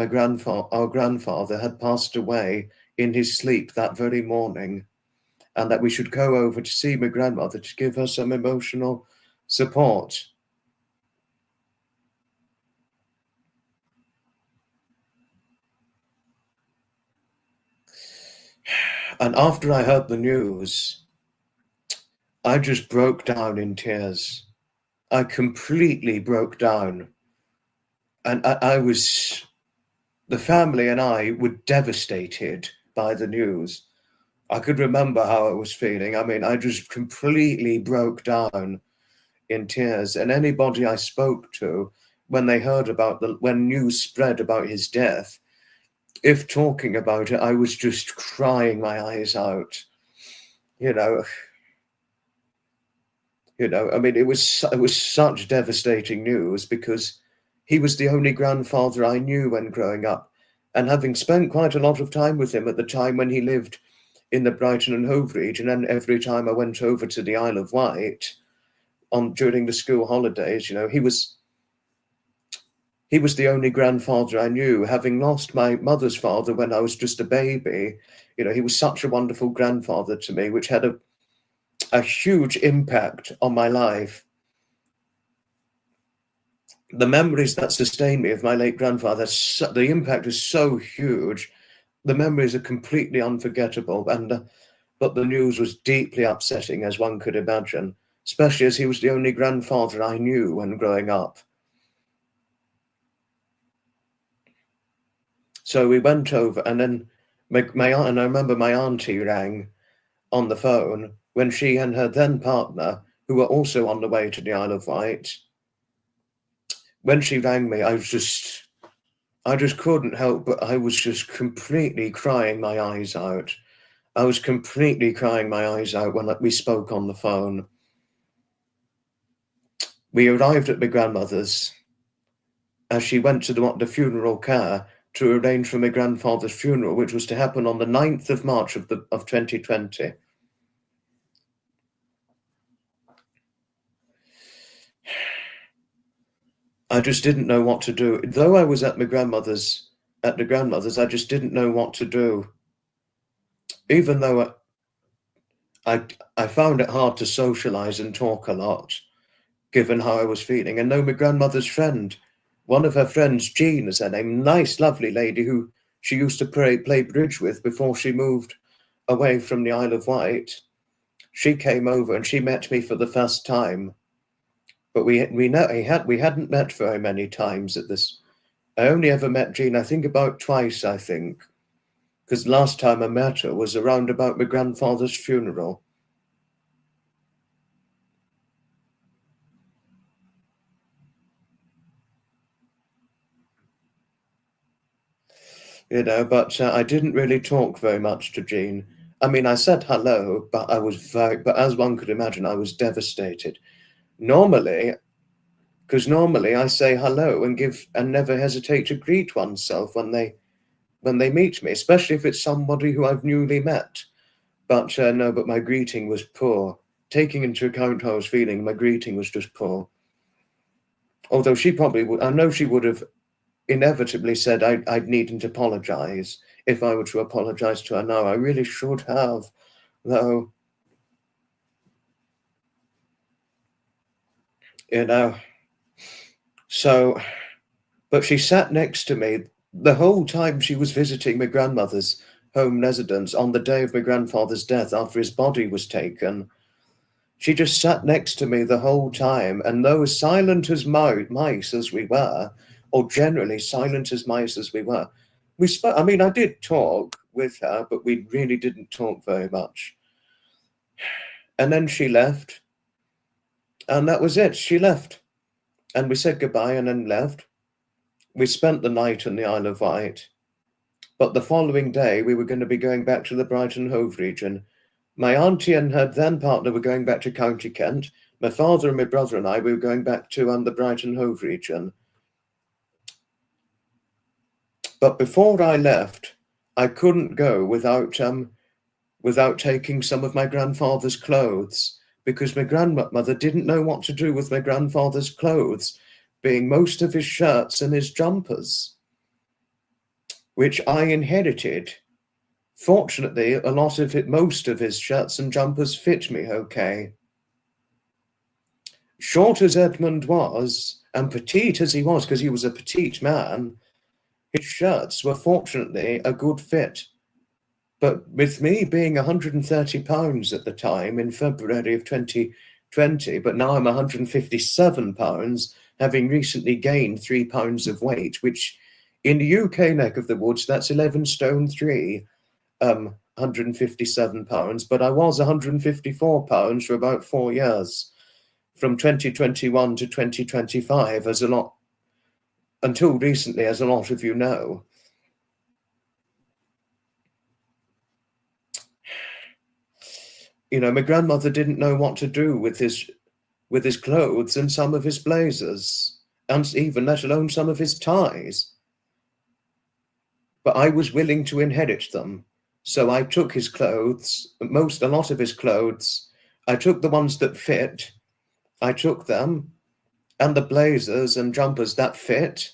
our grandfather had passed away in his sleep that very morning, and that we should go over to see my grandmother to give her some emotional support. And after I heard the news, I just broke down in tears. I completely broke down. And the family and I were devastated by the news. I could remember how I was feeling. I mean, I just completely broke down in tears. And anybody I spoke to, when they heard when news spread about his death, if talking about it, I was just crying my eyes out. You know, I mean, it was such devastating news, because he was the only grandfather I knew when growing up. And having spent quite a lot of time with him at the time when he lived in the Brighton and Hove region, and every time I went over to the Isle of Wight during the school holidays, he was the only grandfather I knew. Having lost my mother's father when I was just a baby, he was such a wonderful grandfather to me, which had a huge impact on my life. The memories that sustain me of my late grandfather, the impact is so huge. The memories are completely unforgettable, but the news was deeply upsetting, as one could imagine, especially as he was the only grandfather I knew when growing up. So we went over, and then and I remember my auntie rang on the phone when she and her then partner, who were also on the way to the Isle of Wight. When she rang me, I just couldn't help, but I was just completely crying my eyes out. I was completely crying my eyes out when we spoke on the phone. We arrived at my grandmother's as she went to the funeral care to arrange for my grandfather's funeral, which was to happen on the 9th of March of 2020. I just didn't know what to do. Though I was at the grandmother's, I just didn't know what to do. Even though I found it hard to socialize and talk a lot, given how I was feeling. And though my grandmother's friend, one of her friends, Jean is her name, nice, lovely lady who she used to play bridge with before she moved away from the Isle of Wight, she came over and she met me for the first time. But we hadn't met very many times at this. I only ever met Jean, I think, about twice, I think, because last time I met her was around about my grandfather's funeral. But I didn't really talk very much to Jean. I mean, I said hello, but but as one could imagine, I was devastated. Normally I say hello and never hesitate to greet oneself when they meet me, especially if it's somebody who I've newly met. But no, but my greeting was poor. Taking into account how I was feeling, my greeting was just poor. Although she probably would, I know she would have inevitably said I'd need to apologize if I were to apologize to her now. I really should have, though. So, but she sat next to me the whole time she was visiting my grandmother's home residence on the day of my grandfather's death after his body was taken. She just sat next to me the whole time, and though as silent as mice as we were, or generally silent as mice as we were, we spoke. I mean, I did talk with her, but we really didn't talk very much. And then she left, and that was it. She left, and we said goodbye and then left. We spent the night in the Isle of Wight, but the following day we were going to be going back to the Brighton and Hove region. My auntie and her then partner were going back to County Kent. My father and my brother and I, we were going back to the Brighton and Hove region. But before I left, I couldn't go without taking some of my grandfather's clothes. because my grandmother didn't know what to do with my grandfather's clothes, being most of his shirts and his jumpers, which I inherited. Fortunately, most of his shirts and jumpers fit me okay. Short as Edmund was, and petite as he was, because he was a petite man, his shirts were fortunately a good fit. But with me being 130 pounds at the time in February of 2020, but now I'm 157 pounds, having recently gained 3 pounds of weight, which in the UK neck of the woods, that's 11 stone 3, 157 pounds, but I was 154 pounds for about 4 years, from 2021 to 2025, until recently, as a lot of you know. You know, my grandmother didn't know what to do with his clothes and some of his blazers, and even let alone some of his ties. But I was willing to inherit them. So I took his clothes, a lot of his clothes. I took the ones that fit. I took them, and the blazers and jumpers that fit.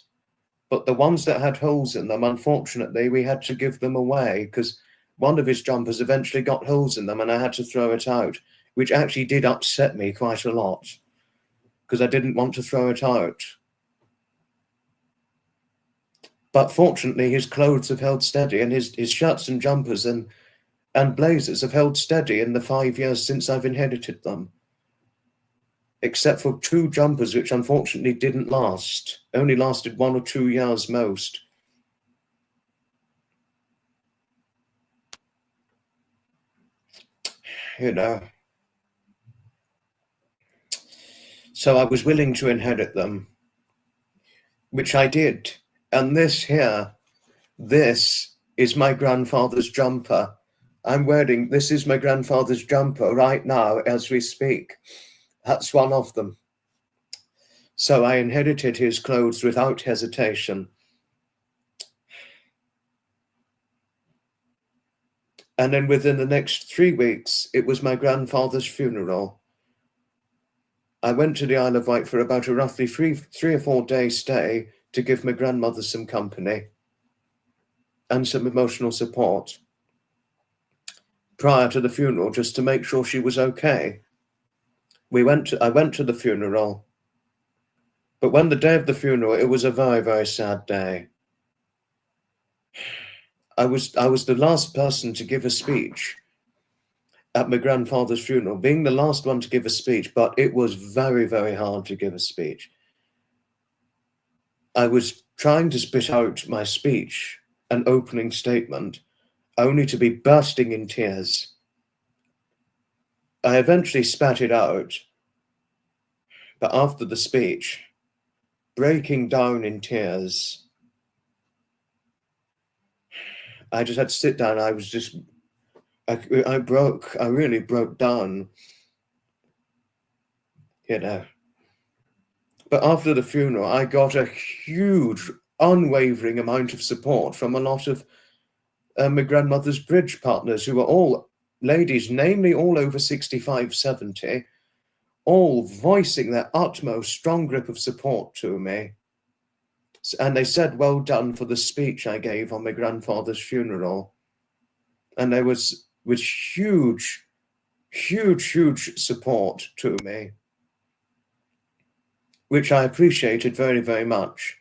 But the ones that had holes in them, unfortunately, we had to give them away, because one of his jumpers eventually got holes in them and I had to throw it out, which actually did upset me quite a lot, because I didn't want to throw it out. But fortunately, his clothes have held steady, and his shirts and jumpers and blazers have held steady in the 5 years since I've inherited them. Except for 2 jumpers, which unfortunately didn't last, only lasted 1 or 2 years most. You know. So I was willing to inherit them, which I did. And this is my grandfather's jumper. This is my grandfather's jumper right now as we speak. That's one of them. So I inherited his clothes without hesitation. And then within the next 3 weeks, it was my grandfather's funeral. I went to the Isle of Wight for about a roughly 3 or 4 day stay to give my grandmother some company and some emotional support prior to the funeral, just to make sure she was okay. I went to the funeral, but when the day of the funeral, it was a very, very sad day. I was the last person to give a speech at my grandfather's funeral, being the last one to give a speech, but it was very, very hard to give a speech. I was trying to spit out my speech, an opening statement, only to be bursting in tears. I eventually spat it out, but after the speech, breaking down in tears, I just had to sit down. I really broke down, you know. But after the funeral, I got a huge, unwavering amount of support from a lot of my grandmother's bridge partners, who were all ladies, namely all over 65, 70, all voicing their utmost strong grip of support to me. And they said, well done for the speech I gave on my grandfather's funeral. And there was huge, huge, huge support to me, which I appreciated very, very much.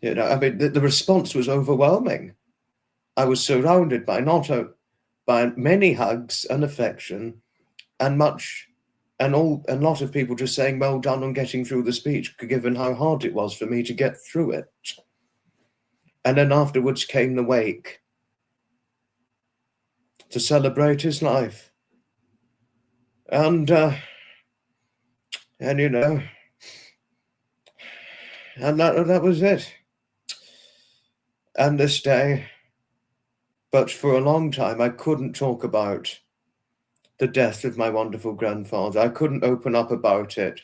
You know, I mean, the response was overwhelming. I was surrounded by by many hugs and affection, and a lot of people just saying, well done on getting through the speech, given how hard it was for me to get through it. And then afterwards came the wake to celebrate his life. And you know, and that was it. And this day, but for a long time, I couldn't talk about the death of my wonderful grandfather. I couldn't open up about it.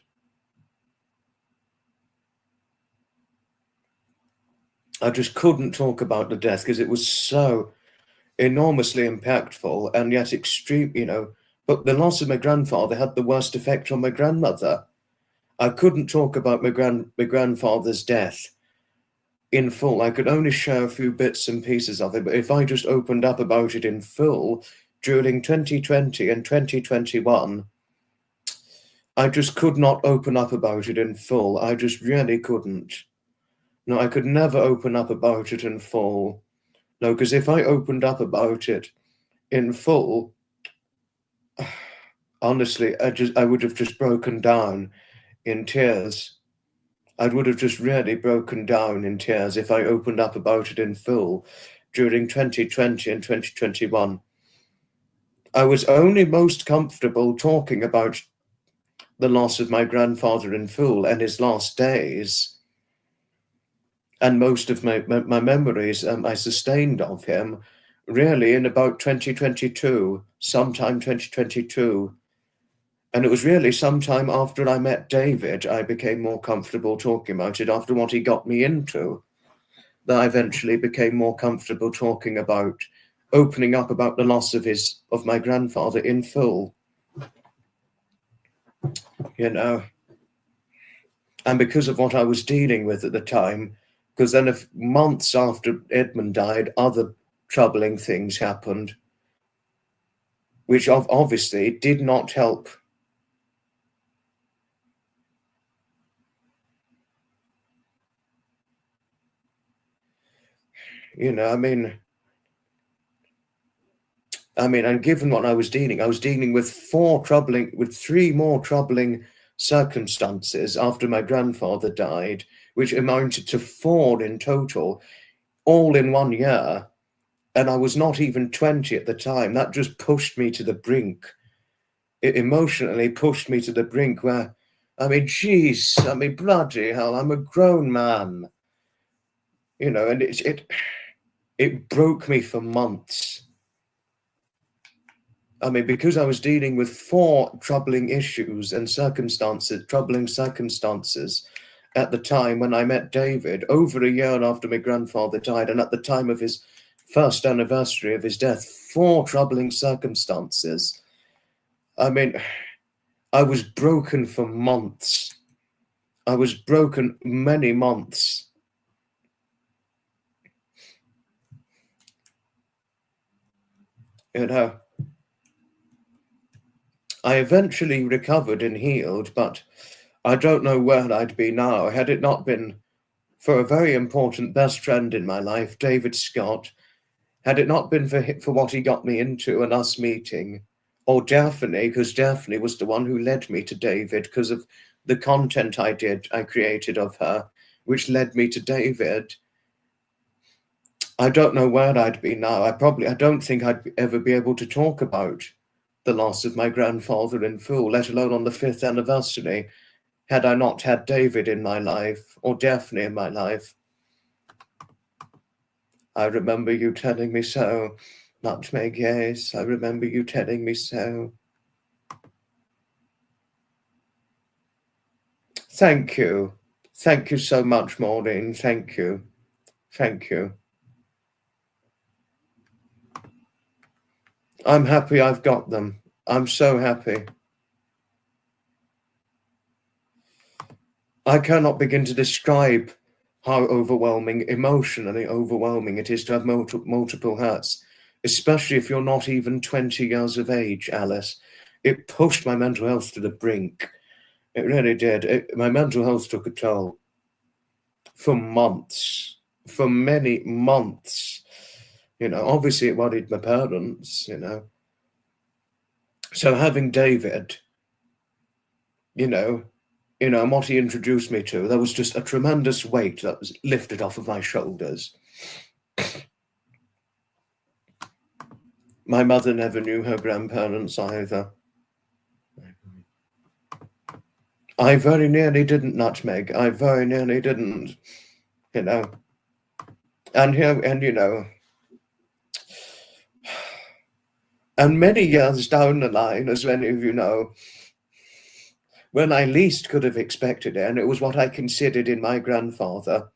I just couldn't talk about the death because it was so enormously impactful and yet extreme, you know, But the loss of my grandfather had the worst effect on my grandmother. I couldn't talk about my grandfather's death in full. I could only share a few bits and pieces of it, but if I just opened up about it in full during 2020 and 2021, I just could not open up about it in full. I just really couldn't. No, I could never open up about it in full. No, because if I opened up about it in full, honestly, I would have just broken down in tears. I would have just really broken down in tears if I opened up about it in full during 2020 and 2021. I was only most comfortable talking about the loss of my grandfather in full and his last days. And most of my memories I sustained of him really in about 2022, sometime 2022. And it was really sometime after I met David, I became more comfortable talking about it, after what he got me into, that I eventually became more comfortable talking about, opening up about the loss of my grandfather in full. You know, and because of what I was dealing with at the time, because then months after Edmund died, other troubling things happened, which obviously did not help. You know, I mean, and given what I was dealing with three more troubling circumstances after my grandfather died, which amounted to 4 in total, all in 1 year. And I was not even 20 at the time. That just pushed me to the brink. It emotionally pushed me to the brink where, geez, bloody hell, I'm a grown man. You know, and it broke me for months. Because I was dealing with 4 troubling issues and troubling circumstances at the time when I met David, over a year after my grandfather died, and at the time of his first anniversary of his death, 4 troubling circumstances. I was broken for months. I was broken many months. You know, I eventually recovered and healed, but I don't know where I'd be now had it not been for a very important best friend in my life, David Scott. Had it not been for what he got me into and us meeting, or Daphne, because Daphne was the one who led me to David because of the content I created of her, which led me to David. I don't know where I'd be now. I don't think I'd ever be able to talk about the loss of my grandfather in full, let alone on the 5th anniversary, had I not had David in my life or Daphne in my life. I remember you telling me so. Nutmeg, yes, I remember you telling me so. Thank you. Thank you so much, Maureen. Thank you. Thank you. I'm happy I've got them. I'm so happy. I cannot begin to describe how emotionally overwhelming it is to have multiple hurts, especially if you're not even 20 years of age, Alice. It pushed my mental health to the brink. It really did. My mental health took a toll for months, for many months. You know, obviously it worried my parents, you know. So having David, and what he introduced me to, there was just a tremendous weight that was lifted off of my shoulders. My mother never knew her grandparents either. I very nearly didn't, Nutmeg. I very nearly didn't, you know. And many years down the line, as many of you know, when I least could have expected it, and it was what I considered in my grandfather,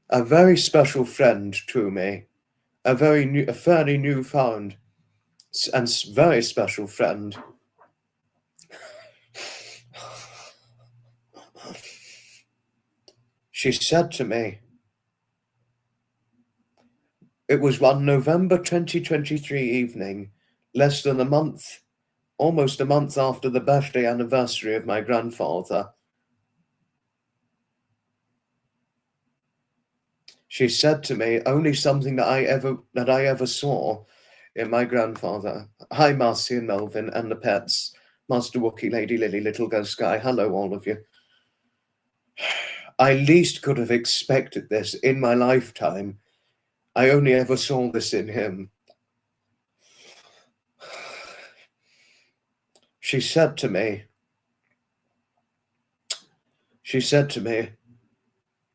a very special friend to me, a fairly newfound and very special friend. She said to me, it was one November 2023 evening, less than a month, almost a month after the birthday anniversary of my grandfather. She said to me only something that I ever saw in my grandfather. Hi, Marcy and Melvin and the pets. Master Wookie, Lady Lily, Little Ghost Guy. Hello, all of you. I least could have expected this in my lifetime. I only ever saw this in him. She said to me,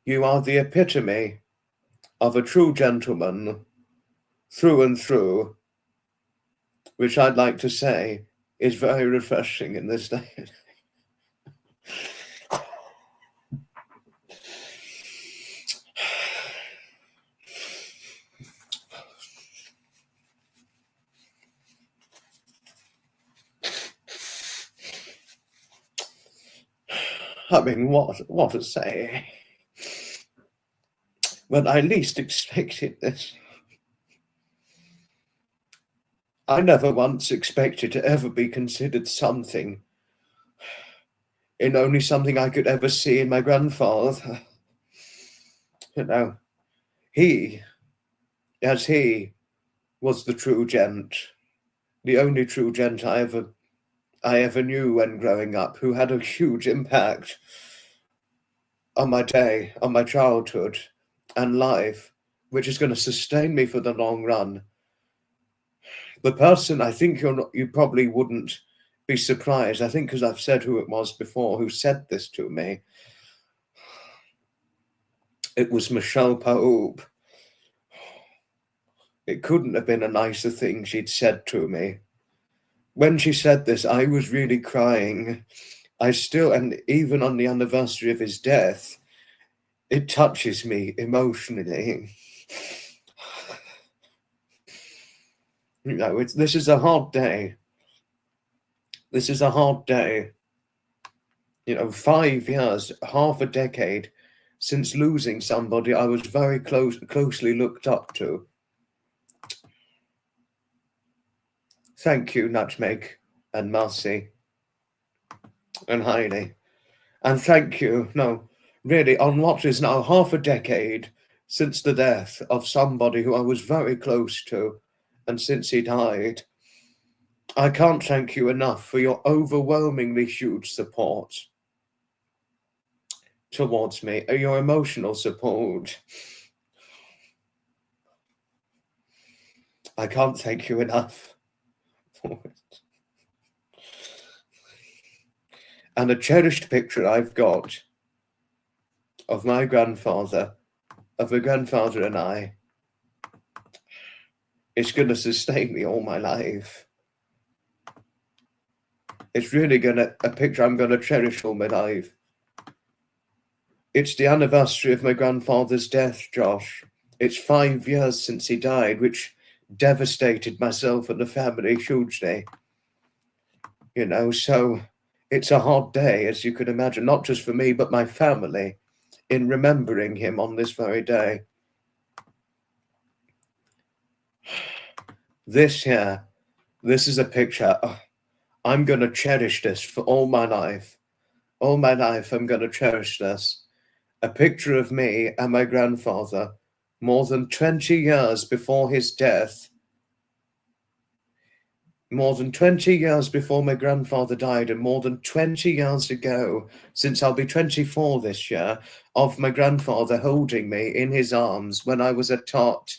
you are the epitome of a true gentleman through and through, which I'd like to say is very refreshing in this day. I mean, what to say? When I least expected this. I never once expected to ever be considered something in only something I could ever see in my grandfather. You know, he was the true gent, the only true gent I ever knew when growing up, who had a huge impact on my day, on my childhood and life, which is going to sustain me for the long run. The person, I think you probably wouldn't be surprised, I think because I've said who it was before, who said this to me. It was Michelle Pope. It couldn't have been a nicer thing she'd said to me. When she said this, I was really crying. And even on the anniversary of his death, it touches me emotionally. You know, this is a hard day. This is a hard day. You know, 5 years, half a decade since losing somebody I was very closely looked up to. Thank you, Nutmeg and Marcy and Heidi. And thank you, no, really, on what is now half a decade since the death of somebody who I was very close to, and since he died, I can't thank you enough for your overwhelmingly huge support towards me, your emotional support. I can't thank you enough for it. And a cherished picture I've got of my grandfather, of a grandfather and I, is going to sustain me all my life. It's really a picture I'm going to cherish all my life. It's the anniversary of my grandfather's death, Josh. It's 5 years since he died, which devastated myself and the family hugely. You know, so it's a hard day, as you could imagine, not just for me, but my family, in remembering him on this very day. This here, this is a picture. I'm going to cherish this for all my life. All my life, I'm going to cherish this. A picture of me and my grandfather more than 20 years before his death. More than 20 years before my grandfather died, and more than 20 years ago, since I'll be 24 this year, of my grandfather holding me in his arms when I was a tot.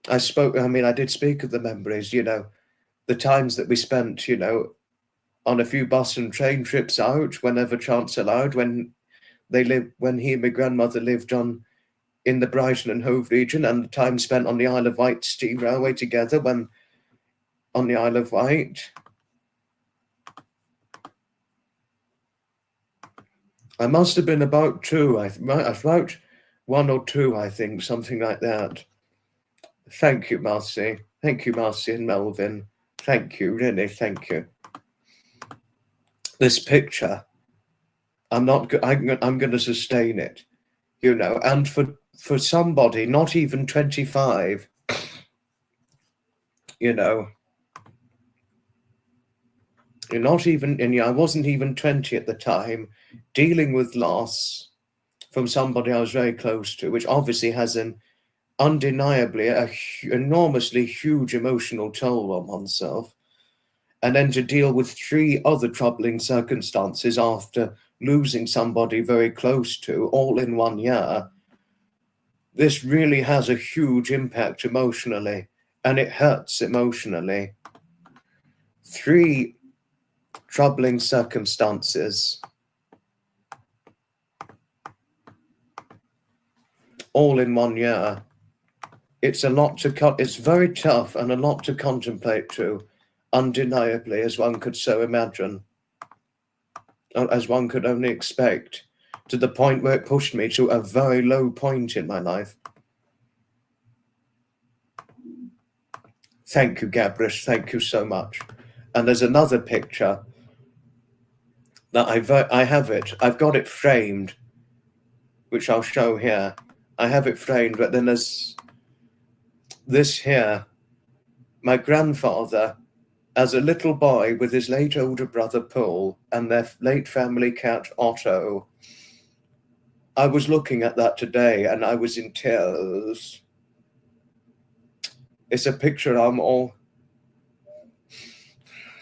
I did speak of the memories, you know, the times that we spent, you know, on a few bus and train trips out whenever chance allowed, when he and my grandmother lived in the Brighton and Hove region, and the time spent on the Isle of Wight steam railway together when on the Isle of Wight. I must have been about 2, about 1 or 2, I think, something like that. Thank you, Marcy. Thank you, Marcy and Melvin. Thank you, really, thank you. This picture, I'm going to sustain it, you know, and for somebody not even 25, you know, you're not even, and I wasn't even 20 at the time, dealing with loss from somebody I was very close to, which obviously has an undeniably enormously huge emotional toll on oneself, and then to deal with 3 other troubling circumstances after losing somebody very close to, all in 1 year. This really has a huge impact emotionally, and it hurts emotionally. 3 troubling circumstances, all in 1 year. It's a lot to it's very tough and a lot to contemplate too, undeniably, as one could so imagine, as one could only expect, to the point where it pushed me to a very low point in my life. Thank you, Gabrish. Thank you so much. And there's another picture that I have it. I've got it framed, which I'll show here. I have it framed, but then there's this here. My grandfather, as a little boy with his late older brother Paul and their late family cat Otto. I was looking at that today and I was in tears. It's a picture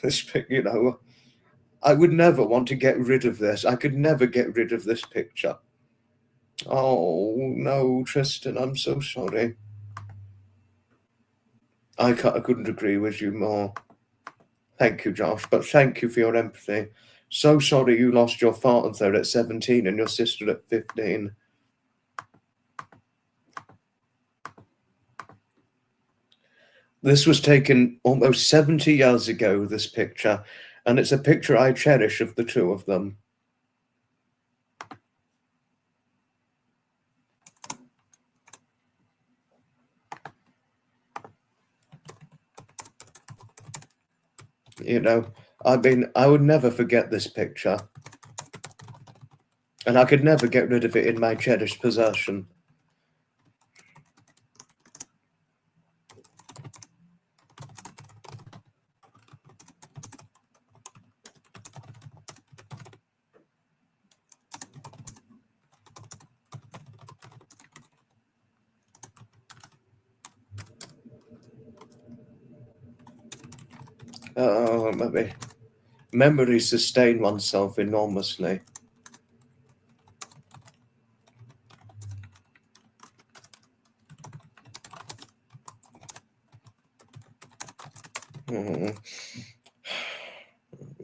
this, you know, I would never want to get rid of this. I could never get rid of this picture. Oh, no, Tristan, I'm so sorry. I couldn't agree with you more. Thank you, Josh, but thank you for your empathy. So sorry you lost your father at 17 and your sister at 15. This was taken almost 70 years ago, this picture, and it's a picture I cherish of the 2 of them. You know, I would never forget this picture. And I could never get rid of it in my cherished possession. Oh, maybe. Memories sustain oneself enormously.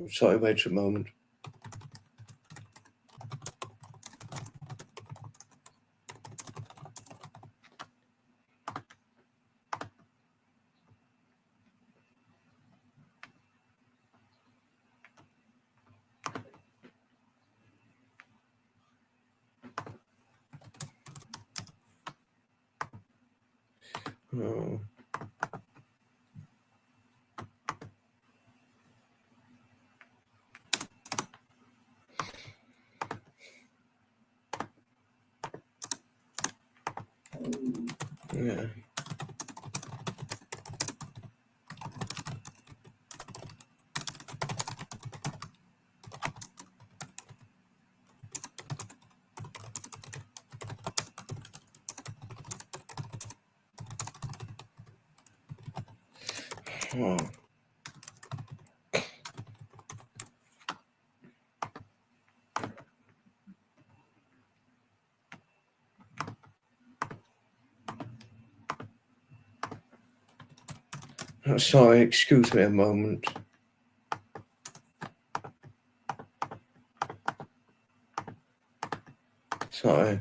Sorry, wait a moment. Oh. Yeah. Oh. Sorry, excuse me a moment. Sorry.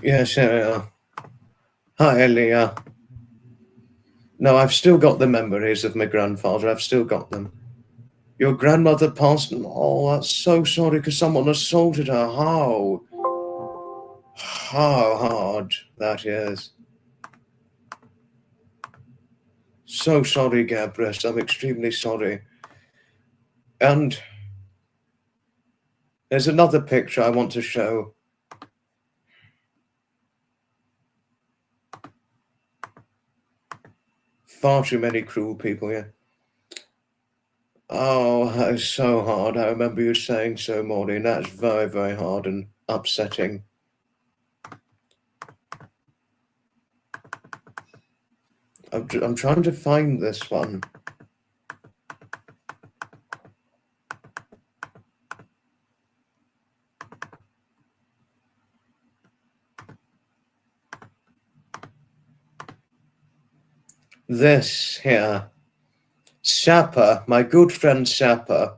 Yes, here we are. Hi, Leah. No, I've still got the memories of my grandfather. I've still got them. Your grandmother passed. Oh, that's so sorry because someone assaulted her. How hard that is. So sorry, Gabrus. I'm extremely sorry. And there's another picture I want to show. Far too many cruel people here. Oh, that is so hard. I remember you saying so, Maureen. That's very, very hard and upsetting. I'm trying to find this one. This here. Sapper, my good friend Sapper.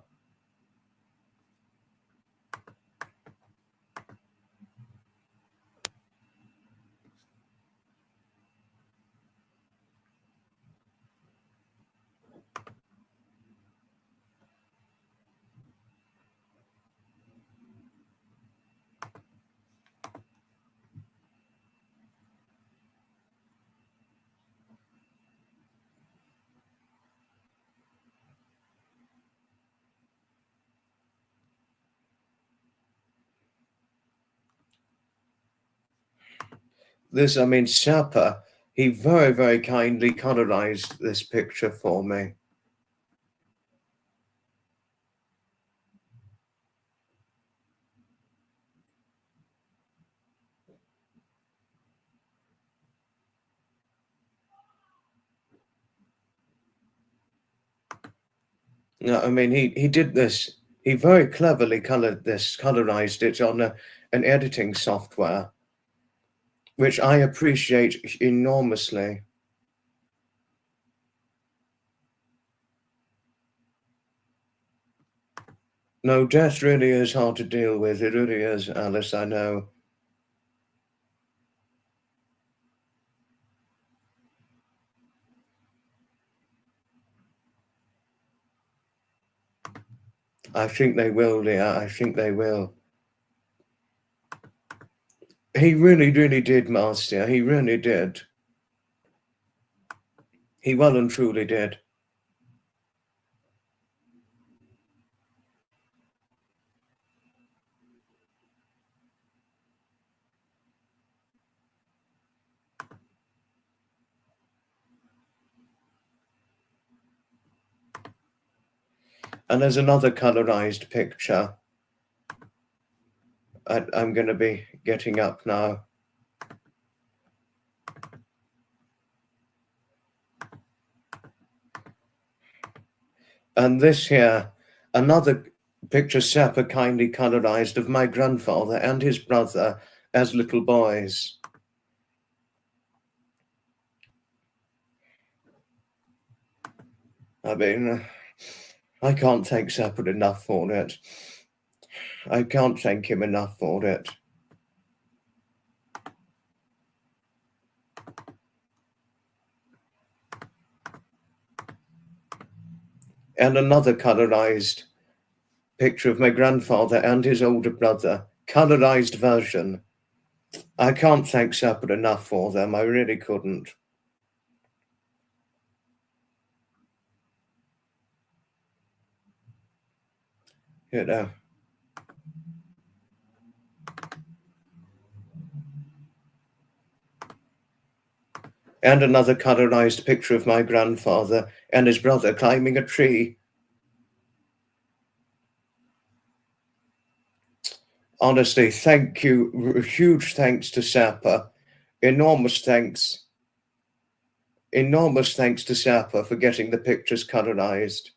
Sapper, he very, very kindly colorized this picture for me. No, he did this. He very cleverly colorized it on an editing software, which I appreciate enormously. No, death really is hard to deal with. It really is, Alice, I know. I think they will, Leah. I think they will. He really, really did, Marcia. He really did. He well and truly did. And there's another colorized picture. I'm going to be getting up now. And this here, another picture Sapper kindly colorized of my grandfather and his brother as little boys. I can't thank Sapper enough for it. I can't thank him enough for it. And another colorized picture of my grandfather and his older brother, colorized version. I can't thank Sapper enough for them. I really couldn't. You know. And another colorized picture of my grandfather and his brother climbing a tree. Honestly, thank you. Huge thanks to Sapper. Enormous thanks. Enormous thanks to Sapper for getting the pictures colorized.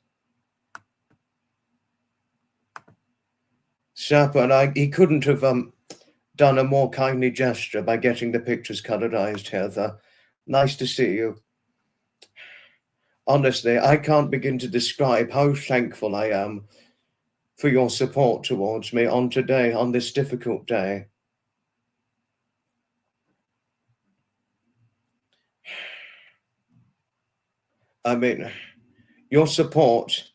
Sapper and he couldn't have done a more kindly gesture by getting the pictures colorized, Heather. Nice to see you. Honestly, I can't begin to describe how thankful I am for your support towards me on this difficult day. I mean, your support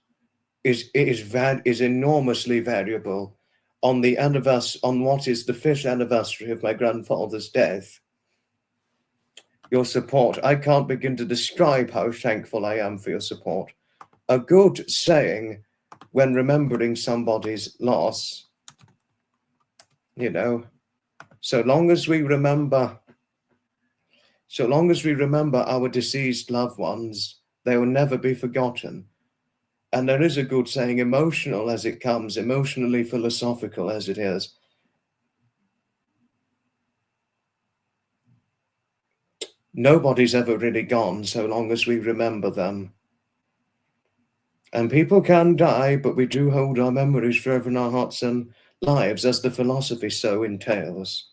is enormously variable. On the anniversary, on what is the 5th anniversary of my grandfather's death, your support, I can't begin to describe how thankful I am for your support. A good saying when remembering somebody's loss, you know, so long as we remember our deceased loved ones, they will never be forgotten. And there is a good saying, emotional as it comes, emotionally philosophical as it is. Nobody's ever really gone so long as we remember them. And people can die, but we do hold our memories forever in our hearts and lives, as the philosophy so entails.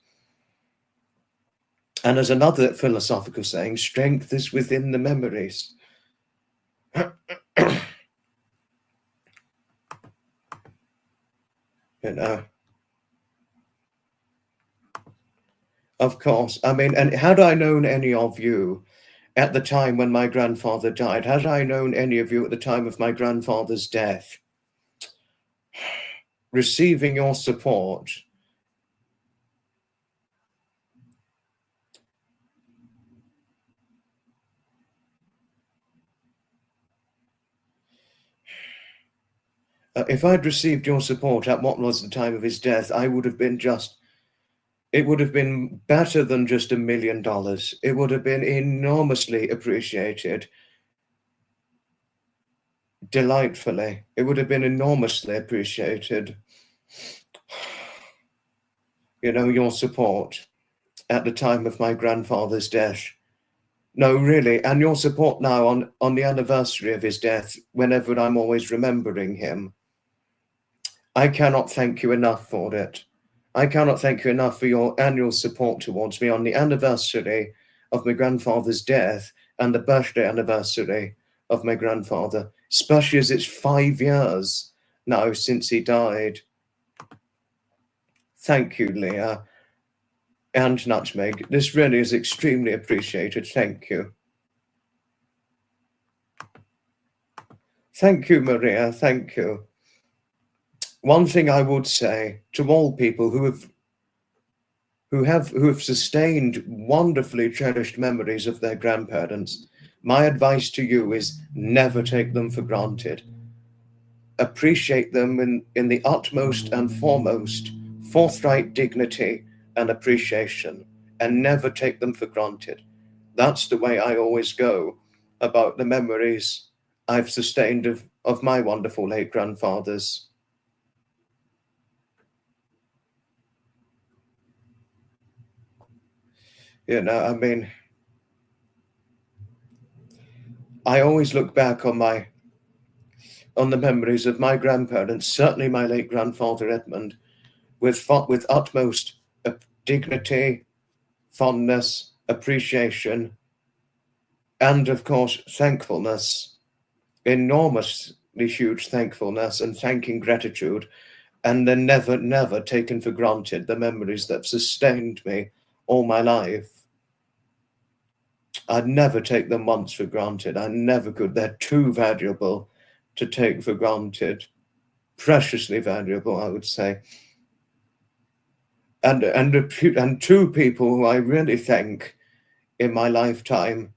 And as another philosophical saying, strength is within the memories. You know, of course. I mean, and had I known any of you at the time when my grandfather died, had I known any of you at the time of my grandfather's death, receiving your support, if I'd received your support at what was the time of his death, I would have been it would have been better than just $1 million. It would have been enormously appreciated. Delightfully. It would have been enormously appreciated. You know, your support at the time of my grandfather's death. No, really. And your support now on the anniversary of his death, whenever I'm always remembering him. I cannot thank you enough for it. I cannot thank you enough for your annual support towards me on the anniversary of my grandfather's death and the birthday anniversary of my grandfather, especially as it's 5 years now since he died. Thank you, Leah and Nutmeg. This really is extremely appreciated. Thank you. Thank you, Maria. Thank you. One thing I would say to all people who have sustained wonderfully cherished memories of their grandparents, my advice to you is never take them for granted. Appreciate them in the utmost and foremost forthright dignity and appreciation, and never take them for granted. That's the way I always go about the memories I've sustained of my wonderful late grandfathers. You know, I mean, I always look back on the memories of my grandparents, certainly my late grandfather Edmund, with utmost dignity, fondness, appreciation, and of course thankfulness, enormously huge thankfulness and thanking gratitude, and then never taken for granted the memories that have sustained me all my life. I'd never take them once for granted. I never could. They're too valuable to take for granted. Preciously valuable, I would say. And two people who I really thank in my lifetime.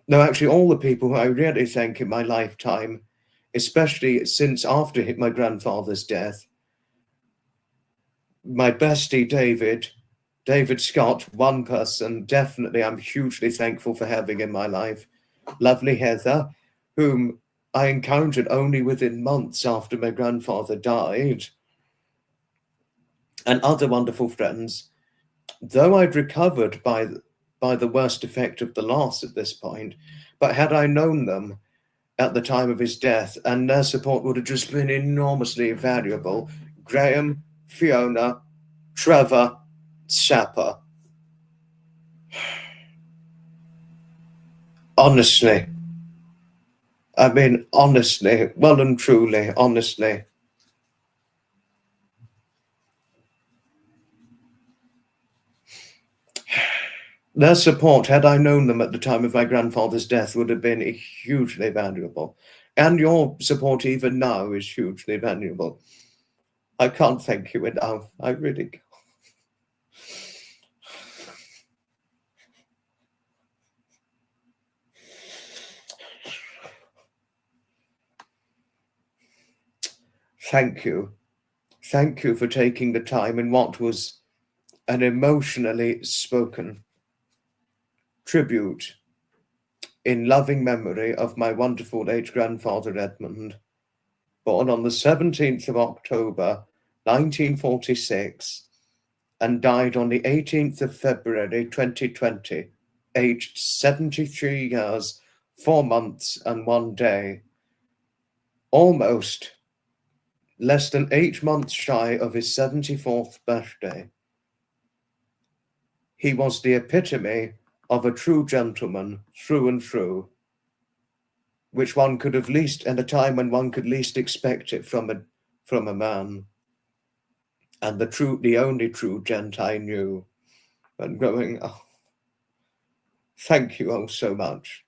No, actually, all the people who I really thank in my lifetime, especially since after my grandfather's death. My bestie, David Scott, one person, definitely I'm hugely thankful for having in my life. Lovely Heather, whom I encountered only within months after my grandfather died. And other wonderful friends. Though I'd recovered by the worst effect of the loss at this point, but had I known them at the time of his death, and their support would have just been enormously valuable. Graham, Fiona, Trevor, Sapper. Honestly. I mean, honestly, well and truly, honestly. Their support, had I known them at the time of my grandfather's death, would have been hugely valuable. And your support even now is hugely valuable. I can't thank you enough. I really can't. Thank you. Thank you for taking the time in what was an emotionally spoken tribute in loving memory of my wonderful late grandfather Edmund, born on the 17th of October, 1946, and died on the 18th of February, 2020, aged 73 years, 4 months and 1 day, almost less than 8 months shy of his 74th birthday. He was the epitome of a true gentleman through and through, which one could have least, at a time when one could least expect it from a man. And the only true gent I knew. And growing up. Thank you all so much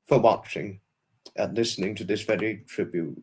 for watching and listening to this very tribute.